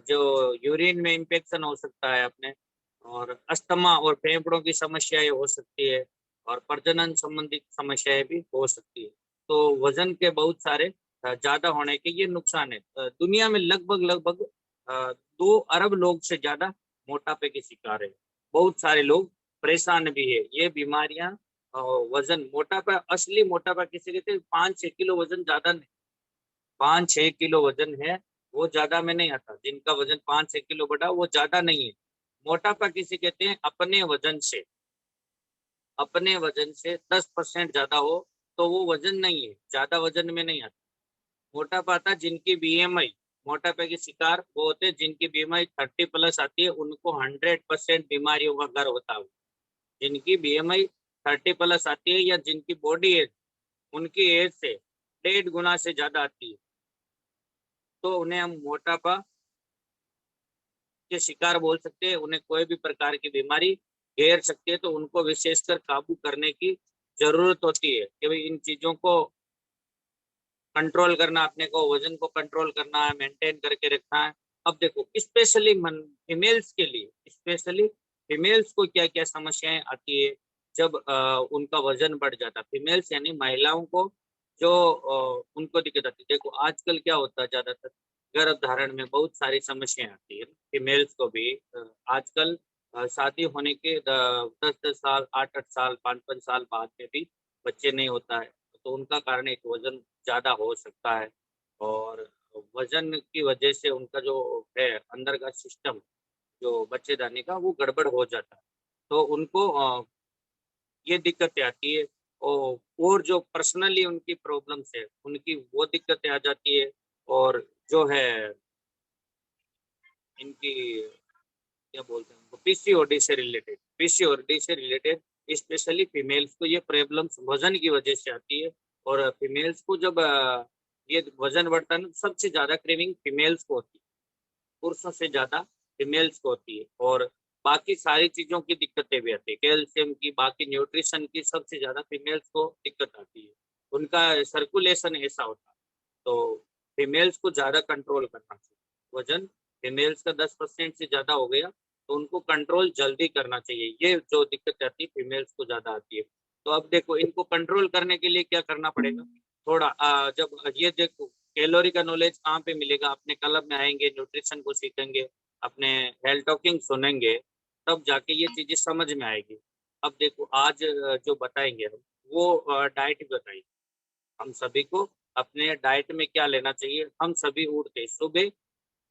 जो यूरिन में इंफेक्शन हो सकता है अपने, और अस्थमा और फेफड़ों की समस्याएं हो सकती है, और प्रजनन संबंधित समस्याएं भी हो सकती है। तो वजन के बहुत सारे ज्यादा होने के ये नुकसान है। दुनिया में लगभग लगभग 2 अरब लोग से ज्यादा मोटापे के शिकार है। बहुत सारे लोग परेशान भी है। ये बीमारियां वजन मोटापा, असली मोटापा किसी कहते 5-6 किलो वजन ज्यादा नहीं, 5-6 किलो वजन है वो ज्यादा में नहीं आता। जिनका वजन 5-6 किलो बढ़ा वो ज्यादा नहीं है। मोटापा किसे कहते हैं? अपने वजन से 10% ज्यादा हो तो वो वजन नहीं है, ज्यादा वजन में नहीं आता। मोटापा आता है जिनकी बीएमआई, मोटापे के शिकार वो होते हैं जिनकी बीएमआई 30+ आती है, उनको 100% बीमारियों का घर होता है। जिनकी बीएमआई 30+ आती है या जिनकी बॉडी एज उनकी एज से 1.5 गुना से ज्यादा आती है, तो उन्हें हम मोटापा के शिकार बोल सकते हैं। उन्हें कोई भी प्रकार की बीमारी घेर सकती है, तो उनको विशेषकर काबू करने की जरूरत होती है कि भाई इन चीजों को कंट्रोल करना, अपने को वजन को कंट्रोल करना है, मेंटेन करके रखना है। अब देखो, स्पेशली फीमेल्स को क्या क्या समस्याएं आती है जब उनका वजन बढ़ जाता है। फीमेल्स यानी महिलाओं को जो उनको दिक्कत आती है। देखो आजकल क्या होता है, ज्यादातर गर्भ धारण में बहुत सारी समस्याएं आती है फीमेल्स को भी। आजकल शादी होने के 10-10 साल, 8-8 साल, 5-5 साल बाद में भी बच्चे नहीं होता है, तो उनका कारण एक वजन ज्यादा हो सकता है। और वजन की वजह से उनका जो है अंदर का सिस्टम, जो बच्चेदानी का वो गड़बड़ हो जाता है, तो उनको ये दिक्कतें आती है। और जो पर्सनली उनकी प्रॉब्लम्स है उनकी वो दिक्कतें आ जाती है। और जो है इनकी क्या बोलते हैं पीसीओडी से रिलेटेड स्पेशली फीमेल्स को ये प्रॉब्लम्स वजन की वजह से आती है। और फीमेल्स को जब ये वजन बढ़ता है ना, तो सबसे ज्यादा क्रेविंग फीमेल्स को होती है, पुरुषों से ज्यादा फीमेल्स को होती है। और बाकी सारी चीजों की दिक्कतें भी आती है, कैल्शियम की, बाकी न्यूट्रिशन की, सबसे ज्यादा फीमेल्स को दिक्कत आती है। उनका सर्कुलेशन ऐसा होता है। तो फीमेल्स को ज्यादा कंट्रोल करना चाहिए। वजन फीमेल्स का 10% से ज्यादा हो गया तो उनको कंट्रोल जल्दी करना चाहिए। ये जो दिक्कत आती है फीमेल्स को ज्यादा आती है। तो अब देखो इनको कंट्रोल करने के लिए क्या करना पड़ेगा। थोड़ा जब ये देखो कैलोरी का नॉलेज कहाँ पे मिलेगा, अपने क्लब में आएंगे, न्यूट्रिशन को सीखेंगे, अपने हेल्थ टॉकिंग सुनेंगे, तब जाके ये चीजें समझ में आएगी। अब देखो आज जो बताएंगे हम वो डाइट बताएंगे हम सभी को। अपने डाइट में क्या लेना चाहिए, हम सभी उठते सुबह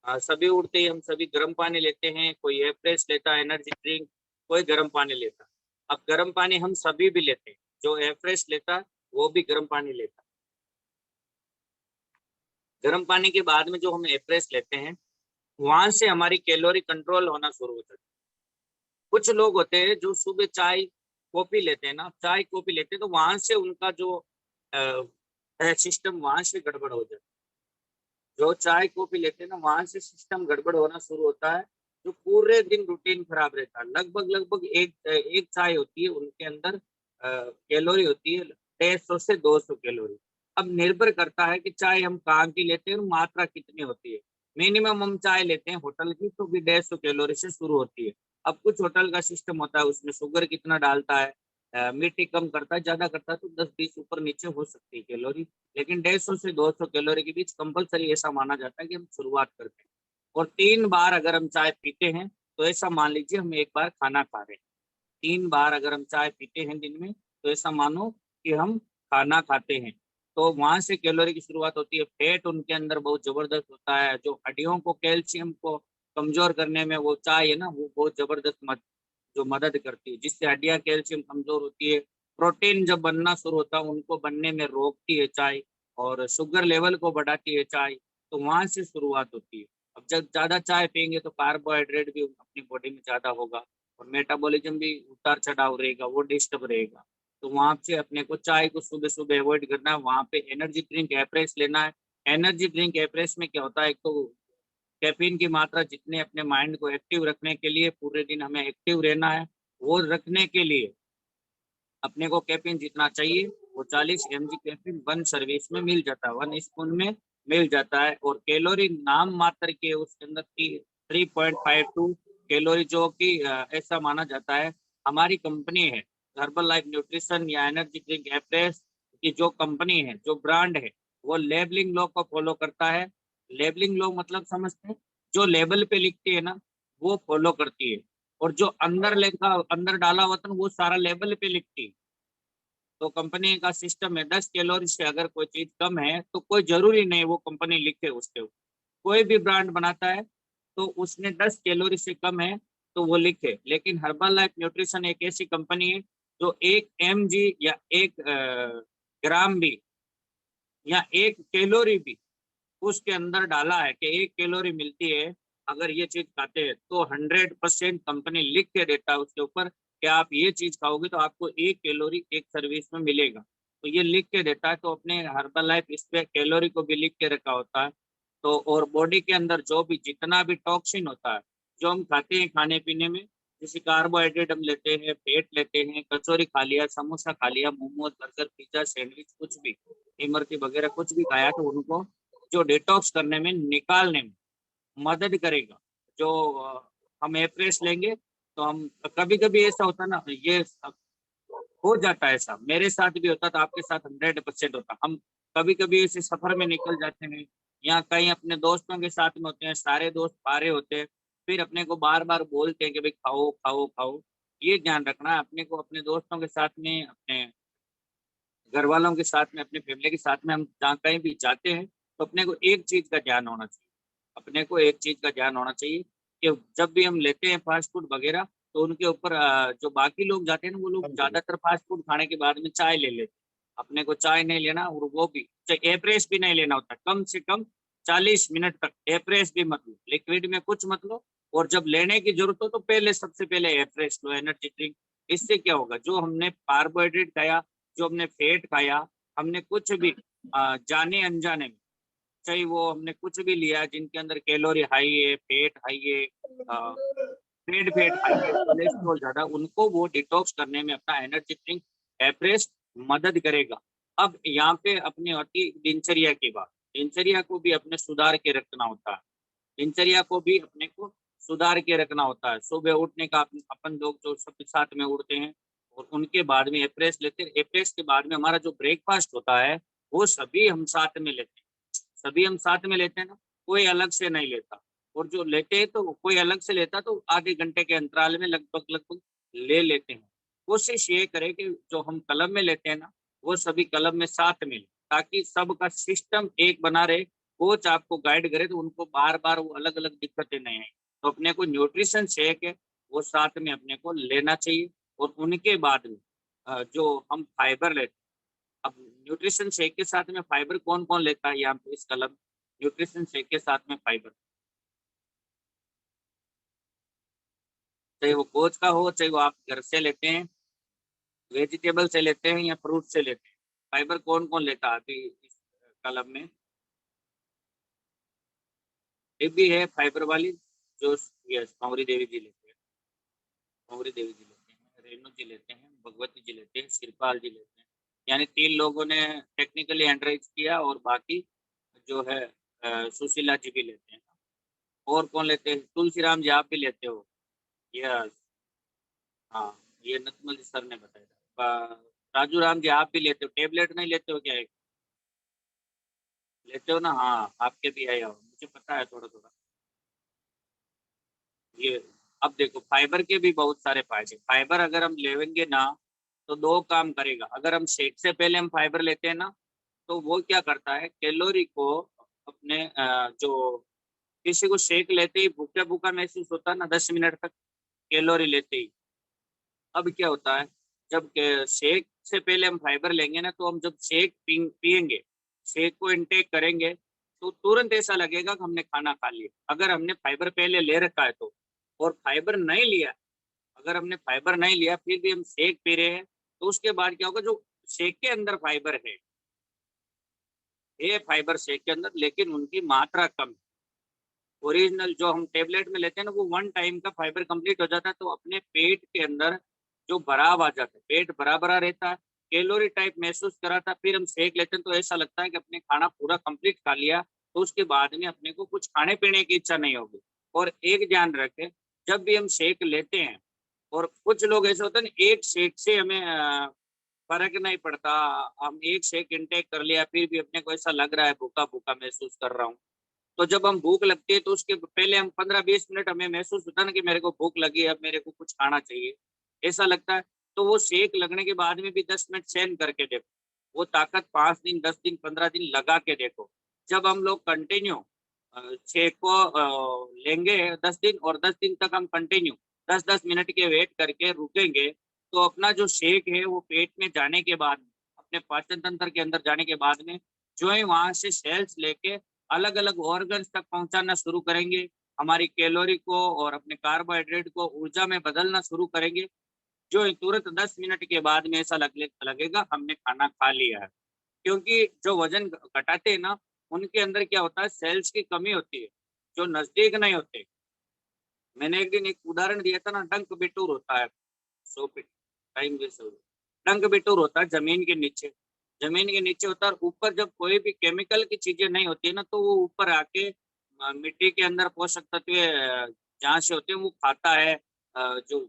सभी उठते ही हम सभी गर्म पानी लेते हैं, कोई एफ्रेश लेता है एनर्जी ड्रिंक, कोई गर्म पानी लेता है। अब गर्म पानी हम सभी भी लेते हैं, जो एफ्रेश लेता है वो भी गर्म पानी लेता है। गर्म पानी के बाद में जो हम एफ्रेश लेते हैं वहां से हमारी कैलोरी कंट्रोल होना शुरू हो जाती है। कुछ लोग होते हैं जो सुबह चाय कॉफी लेते हैं ना, चाय कॉफी लेते हैं तो वहां से उनका जो सिस्टम वहां से गड़बड़ हो जाता है। जो चाय कॉफी लेते हैं ना वहां से सिस्टम गड़बड़ होना शुरू होता है। जो पूरे दिन रूटीन खराब रहता है। लगभग लगभग एक एक चाय होती है उनके अंदर कैलोरी होती है 150 से 200 कैलोरी। अब निर्भर करता है कि चाय हम कहाँ की लेते हैं और मात्रा कितनी होती है। मिनिमम हम चाय लेते हैं होटल की तो भी 150 कैलोरी से शुरू होती है। अब कुछ होटल का सिस्टम होता है उसमें शुगर कितना डालता है, मीठी कम करता है ज्यादा करता है, तो 10-20 ऊपर नीचे हो सकती है कैलोरी। लेकिन 150 से 200 कैलोरी के बीच कंपलसरी ऐसा माना जाता है कि हम शुरुआत करते हैं। और 3 बार अगर हम चाय पीते हैं तो ऐसा मान लीजिए हम एक बार खाना खा रहे हैं। 3 बार अगर हम चाय पीते हैं दिन में तो ऐसा मानो कि हम खाना खाते हैं। तो वहां से कैलोरी की शुरुआत होती है। फैट उनके अंदर बहुत जबरदस्त होता है, जो हड्डियों को कैल्शियम को कमजोर करने में वो चाय है ना वो बहुत जबरदस्त जो मदद करती है, जिससे हड्डियां कैल्शियम कमजोर होती है। प्रोटीन जब बनना शुरू होता है उनको बनने में रोकती है चाय। और शुगर लेवल को बढ़ाती है चाय। तो वहां से शुरुआत होती है। अब जब ज्यादा चाय पियेंगे तो कार्बोहाइड्रेट भी अपनी बॉडी में ज्यादा होगा और मेटाबॉलिज्म भी उतार चढ़ाव रहेगा, वो डिस्टर्ब रहेगा। तो वहां से अपने को चाय को सुबह सुबह अवॉइड करना है। वहां पे एनर्जी ड्रिंक एप्रेस लेना है। एनर्जी ड्रिंक एप्रेस में क्या होता है, एक तो कैफीन की मात्रा जितने अपने माइंड को एक्टिव रखने के लिए, पूरे दिन हमें एक्टिव रहना है, वो रखने के लिए अपने को कैफीन जितना चाहिए वो 40 mg कैफीन 1 सर्विस में मिल जाता है, 1 स्पून में मिल जाता है। और कैलोरी नाम मात्र के उसके अंदर 3.52 कैलोरी, जो कि ऐसा माना जाता है। हमारी कंपनी है हर्बल लाइफ न्यूट्रिशन या एनर्जी ड्रिंक एप्रेस की जो कंपनी है, जो ब्रांड है, वो लेबलिंग लॉ को फॉलो करता है। लेबलिंग लॉ मतलब समझते हैं, जो लेबल पे लिखती है ना वो फॉलो करती है। और जो अंदर लिखा अंदर डाला हुआ था ना, वो सारा लेबल पे लिखती है। तो कंपनी का सिस्टम है 10 कैलोरी से अगर कोई चीज कम है तो कोई जरूरी नहीं वो कंपनी लिखे उसके ऊपर। कोई भी ब्रांड बनाता है तो उसने 10 कैलोरी से कम है तो वो लिखे। लेकिन हर्बल लाइफ न्यूट्रिशन एक ऐसी कंपनी है जो 1 mg या 1 ग्राम भी या 1 कैलोरी भी उसके अंदर डाला है कि 1 कैलोरी मिलती है अगर ये चीज खाते हैं, तो 100% कंपनी लिख के देता है उसके ऊपर कि आप ये चीज खाओगे तो आपको 1 कैलोरी 1 सर्विस में मिलेगा। तो ये लिख के देता है। तो अपने हर्बल लाइफ इस पे कैलोरी को भी लिख के रखा होता है। तो और बॉडी के अंदर जो भी जितना भी टॉक्सिन होता है जो हम खाते हैं खाने पीने में, जैसे कार्बोहाइड्रेट हम लेते हैं, फेट लेते हैं, कचौरी खा लिया, समोसा खा लिया, मोमोज बर्गर पिज्जा सैंडविच कुछ भी, इमरती वगैरह कुछ भी खाया, तो उनको जो डिटॉक्स करने में निकालने में मदद करेगा। जो हम एप्रेस लेंगे तो हम कभी कभी ऐसा होता है ना, ये हो जाता है, ऐसा मेरे साथ भी होता था, आपके साथ 100% होता। हम कभी कभी ऐसे सफर में निकल जाते हैं या कहीं अपने दोस्तों के साथ में होते हैं, सारे दोस्त पारे होते हैं, फिर अपने को बार बार बोलते हैं कि भाई खाओ खाओ खाओ। ये ध्यान रखना है अपने को, अपने दोस्तों के साथ में, अपने घर वालों के साथ में, अपने फैमिली के साथ में हम जहाँ कहीं भी जाते हैं तो अपने को एक चीज का ध्यान होना चाहिए। अपने को एक चीज का ध्यान होना चाहिए कि जब भी हम लेते हैं फास्ट फूड वगैरह तो उनके ऊपर जो बाकी लोग जाते हैं ना वो लोग ज्यादातर फास्ट फूड खाने के बाद में चाय ले लेते हैं। अपने को चाय नहीं लेना, और वो भी एप्रेस भी नहीं लेना होता, कम से कम 40 मिनट तक एप्रेस भी मत लो, लिक्विड में कुछ मत लो। और जब लेने की जरूरत हो तो पहले सबसे पहले एप्रेस लो, एनर्जी ड्रिंक। इससे क्या होगा, जो हमने कार्बोहाइड्रेट खाया, जो हमने फैट खाया, हमने कुछ भी जाने अनजाने में, चाहे वो हमने कुछ भी लिया जिनके अंदर कैलोरी हाई है, फैट हाई है, फैट हाई है, कोलेस्ट्रॉल ज्यादा, उनको वो डिटॉक्स करने में अपना एनर्जी ड्रिंक एप्रेस मदद करेगा। अब यहाँ पे अपनी होती दिनचर्या की बात, दिनचर्या को भी अपने सुधार के रखना होता है, दिनचर्या को भी अपने को सुधार के रखना होता है। सुबह उठने का अपन लोग जो सब साथ में उठते हैं और उनके बाद में एप्रेस लेते हैं, एप्रेस के बाद में हमारा जो ब्रेकफास्ट होता है वो सभी हम साथ में लेते हैं, सभी हम साथ में लेते हैं ना, कोई अलग से नहीं लेता। और जो लेते हैं तो कोई अलग से लेता तो आधे घंटे के अंतराल में लगभग लगभग ले लेते हैं। कोशिश ये करें कि जो हम कलम में लेते हैं ना वो सभी कलम में साथ में लें, ताकि सबका सिस्टम एक बना रहे। कोच आपको गाइड करे तो उनको बार बार वो अलग अलग दिक्कतें नहीं आए। तो अपने को न्यूट्रिशन शेक है वो साथ में अपने को लेना चाहिए। और उनके बाद में जो हम फाइबर लेते हैं, अब न्यूट्रिशन शेक के साथ में फाइबर कौन कौन लेता है यहाँ पे इस कलम, न्यूट्रिशन शेक के साथ में फाइबर, चाहे वो कोच का हो चाहे वो आप घर से लेते हैं, वेजिटेबल से लेते हैं या फ्रूट से लेते हैं, फाइबर कौन कौन लेता है अभी इस कलम में। एक भी है फाइबर वाली जो, यस पौरी देवी जी लेते हैं, पौरी देवी जी लेते हैं, रेणु जी लेते हैं, भगवती जी लेते हैं, शिरपाल जी लेते हैं। यानी 3 लोगों ने टेक्निकली एंडराइज किया और बाकी जो है सुशीला जी भी लेते हैं। और कौन लेते हैं, तुलसी राम जी आप भी लेते हो, यस, हाँ ये नतमल जी सर ने बताया था। राजू राम जी आप भी लेते हो, टेबलेट नहीं लेते हो क्या, एक लेते हो ना, हाँ आपके भी आया हो, मुझे पता है थोड़ा थोड़ा ये। अब देखो फाइबर के भी बहुत सारे फायदे, फाइबर अगर हम लेंगे ना तो 2 काम करेगा। अगर हम शेक से पहले हम फाइबर लेते हैं ना तो वो क्या करता है, कैलोरी को अपने जो किसी को शेक लेते ही भूखा भूखा महसूस होता है ना 10 मिनट तक कैलोरी लेते ही, अब क्या होता है जब शेक से पहले हम फाइबर लेंगे ना तो हम जब शेक पियेंगे, शेक को इनटेक करेंगे तो तुरंत ऐसा लगेगा कि हमने खाना खा लिया। अगर हमने फाइबर पहले ले रखा है तो, और फाइबर नहीं लिया, अगर हमने फाइबर नहीं लिया फिर भी हम शेक पी रहे हैं तो उसके बाद क्या होगा, जो शेक के अंदर फाइबर है फाइबर शेक के अंदर, लेकिन उनकी मात्रा कम है। ओरिजिनल जो हम टेबलेट में लेते हैं ना वो 1 टाइम का फाइबर कंप्लीट हो जाता है तो अपने पेट के अंदर जो भराव आ जाता है, पेट भरा भरा रहता है, कैलोरी टाइप महसूस कराता है। फिर हम शेक लेते हैं तो ऐसा लगता है कि अपने खाना पूरा कंप्लीट खा लिया, तो उसके बाद में अपने को कुछ खाने पीने की इच्छा नहीं होगी। और एक ध्यान रखें, जब भी हम शेक लेते हैं, और कुछ लोग ऐसे होते हैं ना एक शेक से हमें फर्क नहीं पड़ता, हम एक शेक इनटेक कर लिया फिर भी अपने को ऐसा लग रहा है भूखा भूखा महसूस कर रहा हूँ। तो जब हम भूख लगती है तो उसके पहले हम 15-20 मिनट हमें महसूस होता है ना कि मेरे को भूख लगी है, अब मेरे को कुछ खाना चाहिए, ऐसा लगता है। तो वो शेक लगने के बाद में भी 10 मिनट सहन करके देखो, वो ताकत 5 दिन 10 दिन 15 दिन लगा के देखो। जब हम लोग कंटिन्यू शेक को लेंगे 10 दिन, और 10 दिन तक हम कंटिन्यू 10-10 मिनट के वेट करके रुकेंगे, तो अपना जो शेक है वो पेट में जाने के बाद, अपने पाचन तंत्र के अंदर जाने के बाद में, जो है वहां से सेल्स लेके अलग अलग ऑर्गन्स तक पहुंचाना शुरू करेंगे, हमारी कैलोरी को और अपने कार्बोहाइड्रेट को ऊर्जा में बदलना शुरू करेंगे, जो तुरंत 10 मिनट के बाद में ऐसा लगेगा हमने खाना खा लिया है। क्योंकि जो वजन घटाते हैं ना उनके अंदर क्या होता है, सेल्स की कमी होती है जो नजदीक नहीं होते। मैंने एक दिन एक उदाहरण दिया था ना, डंक बिटूर होता है, सो टाइम वेस्ट हो गया। डंक बिटूर होता है जमीन के नीचे, जमीन के नीचे होता है, और ऊपर जब कोई भी केमिकल की चीजें नहीं होती है ना तो वो ऊपर आके मिट्टी के अंदर पोषक तत्व जहाँ से होते हैं वो खाता है, जो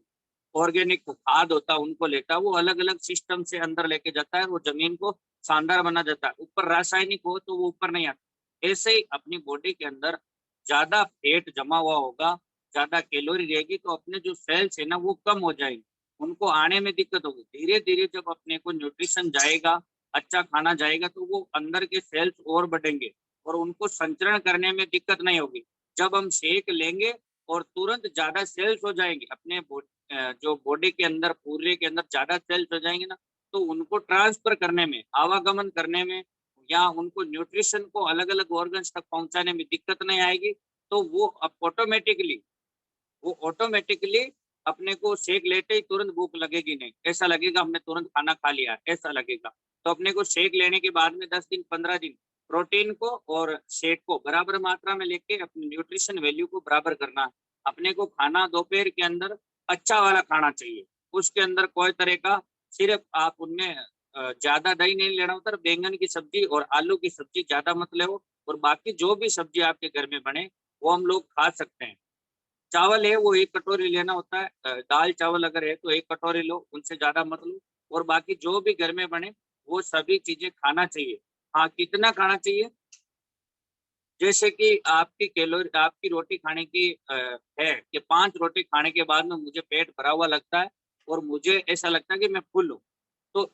ऑर्गेनिक खाद होता है उनको लेता है, वो अलग अलग सिस्टम से अंदर लेके जाता है, वो जमीन को शानदार बना देता है। ऊपर रासायनिक हो तो वो ऊपर नहीं आता। ऐसे ही अपनी बॉडी के अंदर ज्यादा फैट जमा हुआ होगा, ज्यादा कैलोरी रहेगी तो अपने जो सेल्स है ना वो कम हो जाएंगे, उनको आने में दिक्कत होगी। धीरे धीरे जब अपने को न्यूट्रिशन जाएगा, अच्छा खाना जाएगा, तो वो अंदर के सेल्स और बढ़ेंगे और उनको संचरण करने में दिक्कत नहीं होगी। जब हम शेक लेंगे और तुरंत ज्यादा सेल्स हो जाएंगे अपने जो बॉडी के अंदर, पूरे के अंदर ज्यादा सेल्स हो जाएंगे ना, तो उनको ट्रांसफर करने में, आवागमन करने में, या उनको न्यूट्रिशन को अलग अलग ऑर्गन्स तक पहुंचाने में दिक्कत नहीं आएगी। तो वो ऑटोमेटिकली अपने को शेक लेते ही तुरंत भूख लगेगी नहीं, ऐसा लगेगा हमने तुरंत खाना खा लिया, ऐसा लगेगा। तो अपने को शेक लेने के बाद में 10 दिन 15 दिन प्रोटीन को और शेक को बराबर मात्रा में लेके अपने न्यूट्रिशन वैल्यू को बराबर करना है। अपने को खाना दोपहर के अंदर अच्छा वाला खाना चाहिए, उसके अंदर कोई तरह का, सिर्फ आप उनमें ज्यादा दही नहीं लेना होता, बैंगन की सब्जी और आलू की सब्जी ज्यादा मत ले, और बाकी जो भी सब्जी आपके घर में बने वो हम लोग खा सकते हैं। चावल है वो 1 कटोरी लेना होता है, दाल चावल अगर है तो 1 कटोरी लो, उनसे ज्यादा मत लो। और बाकी जो भी घर में बने वो सभी चीजें खाना चाहिए। हाँ, कितना खाना चाहिए, जैसे कि आपकी कैलोरी, आपकी रोटी खाने की है कि 5 रोटी खाने के बाद में मुझे पेट भरा हुआ लगता है और मुझे ऐसा लगता है कि मैं फुल हूँ। तो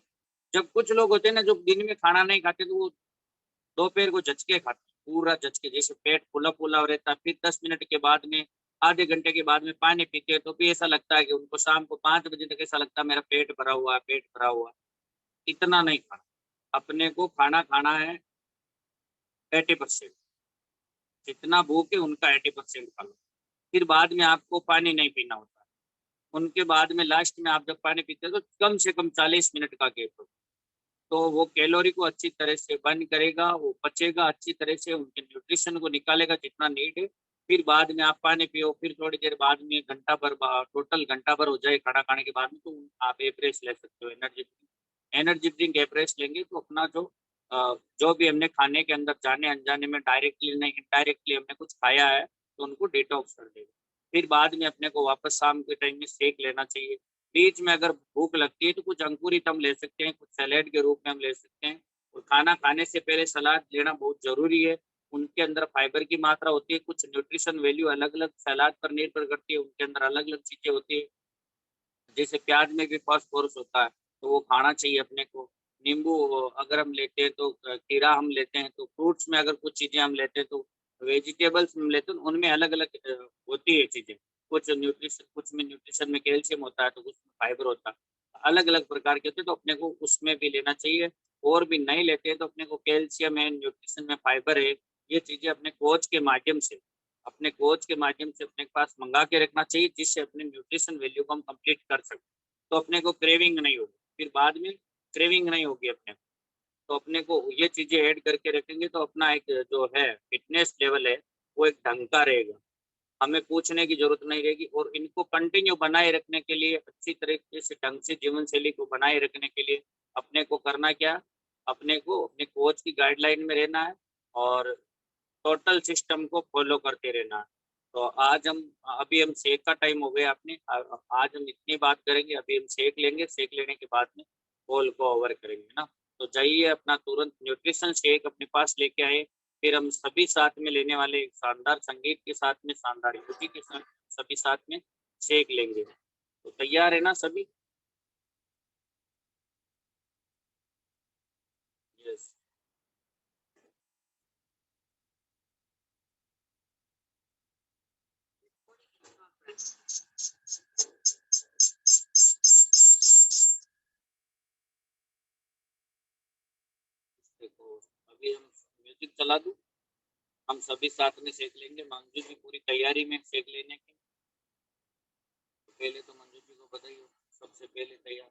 जब कुछ लोग होते हैं ना जो दिन में खाना नहीं खाते, तो वो दोपहर को झचके खाते हैं, पूरा झचके, जैसे पेट फूला फूला रहता है। फिर 10 मिनट के बाद में, आधे घंटे के बाद में पानी पीते हैं तो भी ऐसा लगता है कि उनको शाम को 5 बजे तक ऐसा लगता है मेरा पेट भरा हुआ है, पेट भरा हुआ है। इतना नहीं खाना, अपने को खाना खाना है 80%, जितना भूख है उनका 80% खा लो। फिर बाद में आपको पानी नहीं पीना होता है। उनके बाद में लास्ट में आप जब पानी पीते हो तो कम से कम 40 मिनट का गैप हो, तो वो कैलोरी को अच्छी तरह से बर्न करेगा, वो पचेगा अच्छी तरह से, उनके न्यूट्रिशन को निकालेगा जितना नीड है। फिर बाद में आप पानी पियो, फिर थोड़ी देर बाद में घंटा भर, टोटल घंटा भर हो जाए खाना खाने के बाद में, तो आप एवरेज ले सकते हो, एनर्जी ड्रिंक एवरेज लेंगे तो अपना जो भी हमने खाने के अंदर जाने अनजाने में, डायरेक्टली नहीं इनडायरेक्टली हमने कुछ खाया है, तो उनको डिटॉक्स कर देगा। फिर बाद में अपने को वापस शाम के टाइम में शेक लेना चाहिए। बीच में अगर भूख लगती है तो कुछ अंकुरित हम ले सकते हैं, कुछ सैलेड के रूप में हम ले सकते हैं। और खाना खाने से पहले सलाद लेना बहुत जरूरी है, उनके अंदर फाइबर की मात्रा होती है, कुछ न्यूट्रिशन वैल्यू अलग अलग सलाद पर निर्भर करती है, उनके अंदर अलग अलग चीजें होती है। जैसे प्याज में भी फास्फोरस होता है, तो वो खाना चाहिए अपने को। नींबू अगर हम लेते हैं तो, खीरा हम लेते हैं तो, फ्रूट्स में अगर कुछ चीजें हम लेते हैं तो, वेजिटेबल्स में लेते हैं उनमें अलग अलग होती है चीजें। कुछ में न्यूट्रिशन में कैल्शियम होता है, तो कुछ में फाइबर होता है, अलग अलग प्रकार के होते हैं, तो अपने को उसमें भी लेना चाहिए। और भी नहीं लेते हैं तो अपने को कैल्शियम है, न्यूट्रिशन में फाइबर है, ये चीजें अपने कोच के माध्यम से अपने पास मंगा के रखना चाहिए, जिससे अपने न्यूट्रिशन वैल्यू को हम कंप्लीट कर सकते, तो अपने को क्रेविंग नहीं होगी, फिर बाद में क्रेविंग नहीं होगी अपने को। तो अपने को ये चीजें ऐड करके रखेंगे तो अपना एक जो है फिटनेस लेवल है वो एक ढंग का रहेगा, हमें पूछने की जरूरत नहीं रहेगी। और इनको कंटिन्यू बनाए रखने के लिए, अच्छी तरीके से ढंग से जीवन शैली को बनाए रखने के लिए अपने को करना क्या, अपने को अपने कोच की गाइडलाइन में रहना है और टोटल सिस्टम को फॉलो करते रहना है। तो आज हम, अभी हम शेक का टाइम हो गया आपने, आज हम इतनी बात करेंगे, अभी हम शेक लेंगे, शेक लेने के बाद में बॉल को ओवर करेंगे ना। तो जाइए अपना तुरंत न्यूट्रिशन शेक अपने पास लेके आए, फिर हम सभी साथ में लेने वाले एक शानदार संगीत के साथ में, शानदार म्यूजिक के साथ सभी साथ में शेक लेंगे। तो तैयार है ना सभी? यस। देखो, अभी हम म्यूजिक चला दूं, हम सभी साथ में सेक लेंगे। मंजू जी पूरी तैयारी में सेक लेने की, तो पहले तो मंजू जी को बताइए, सबसे पहले तैयार।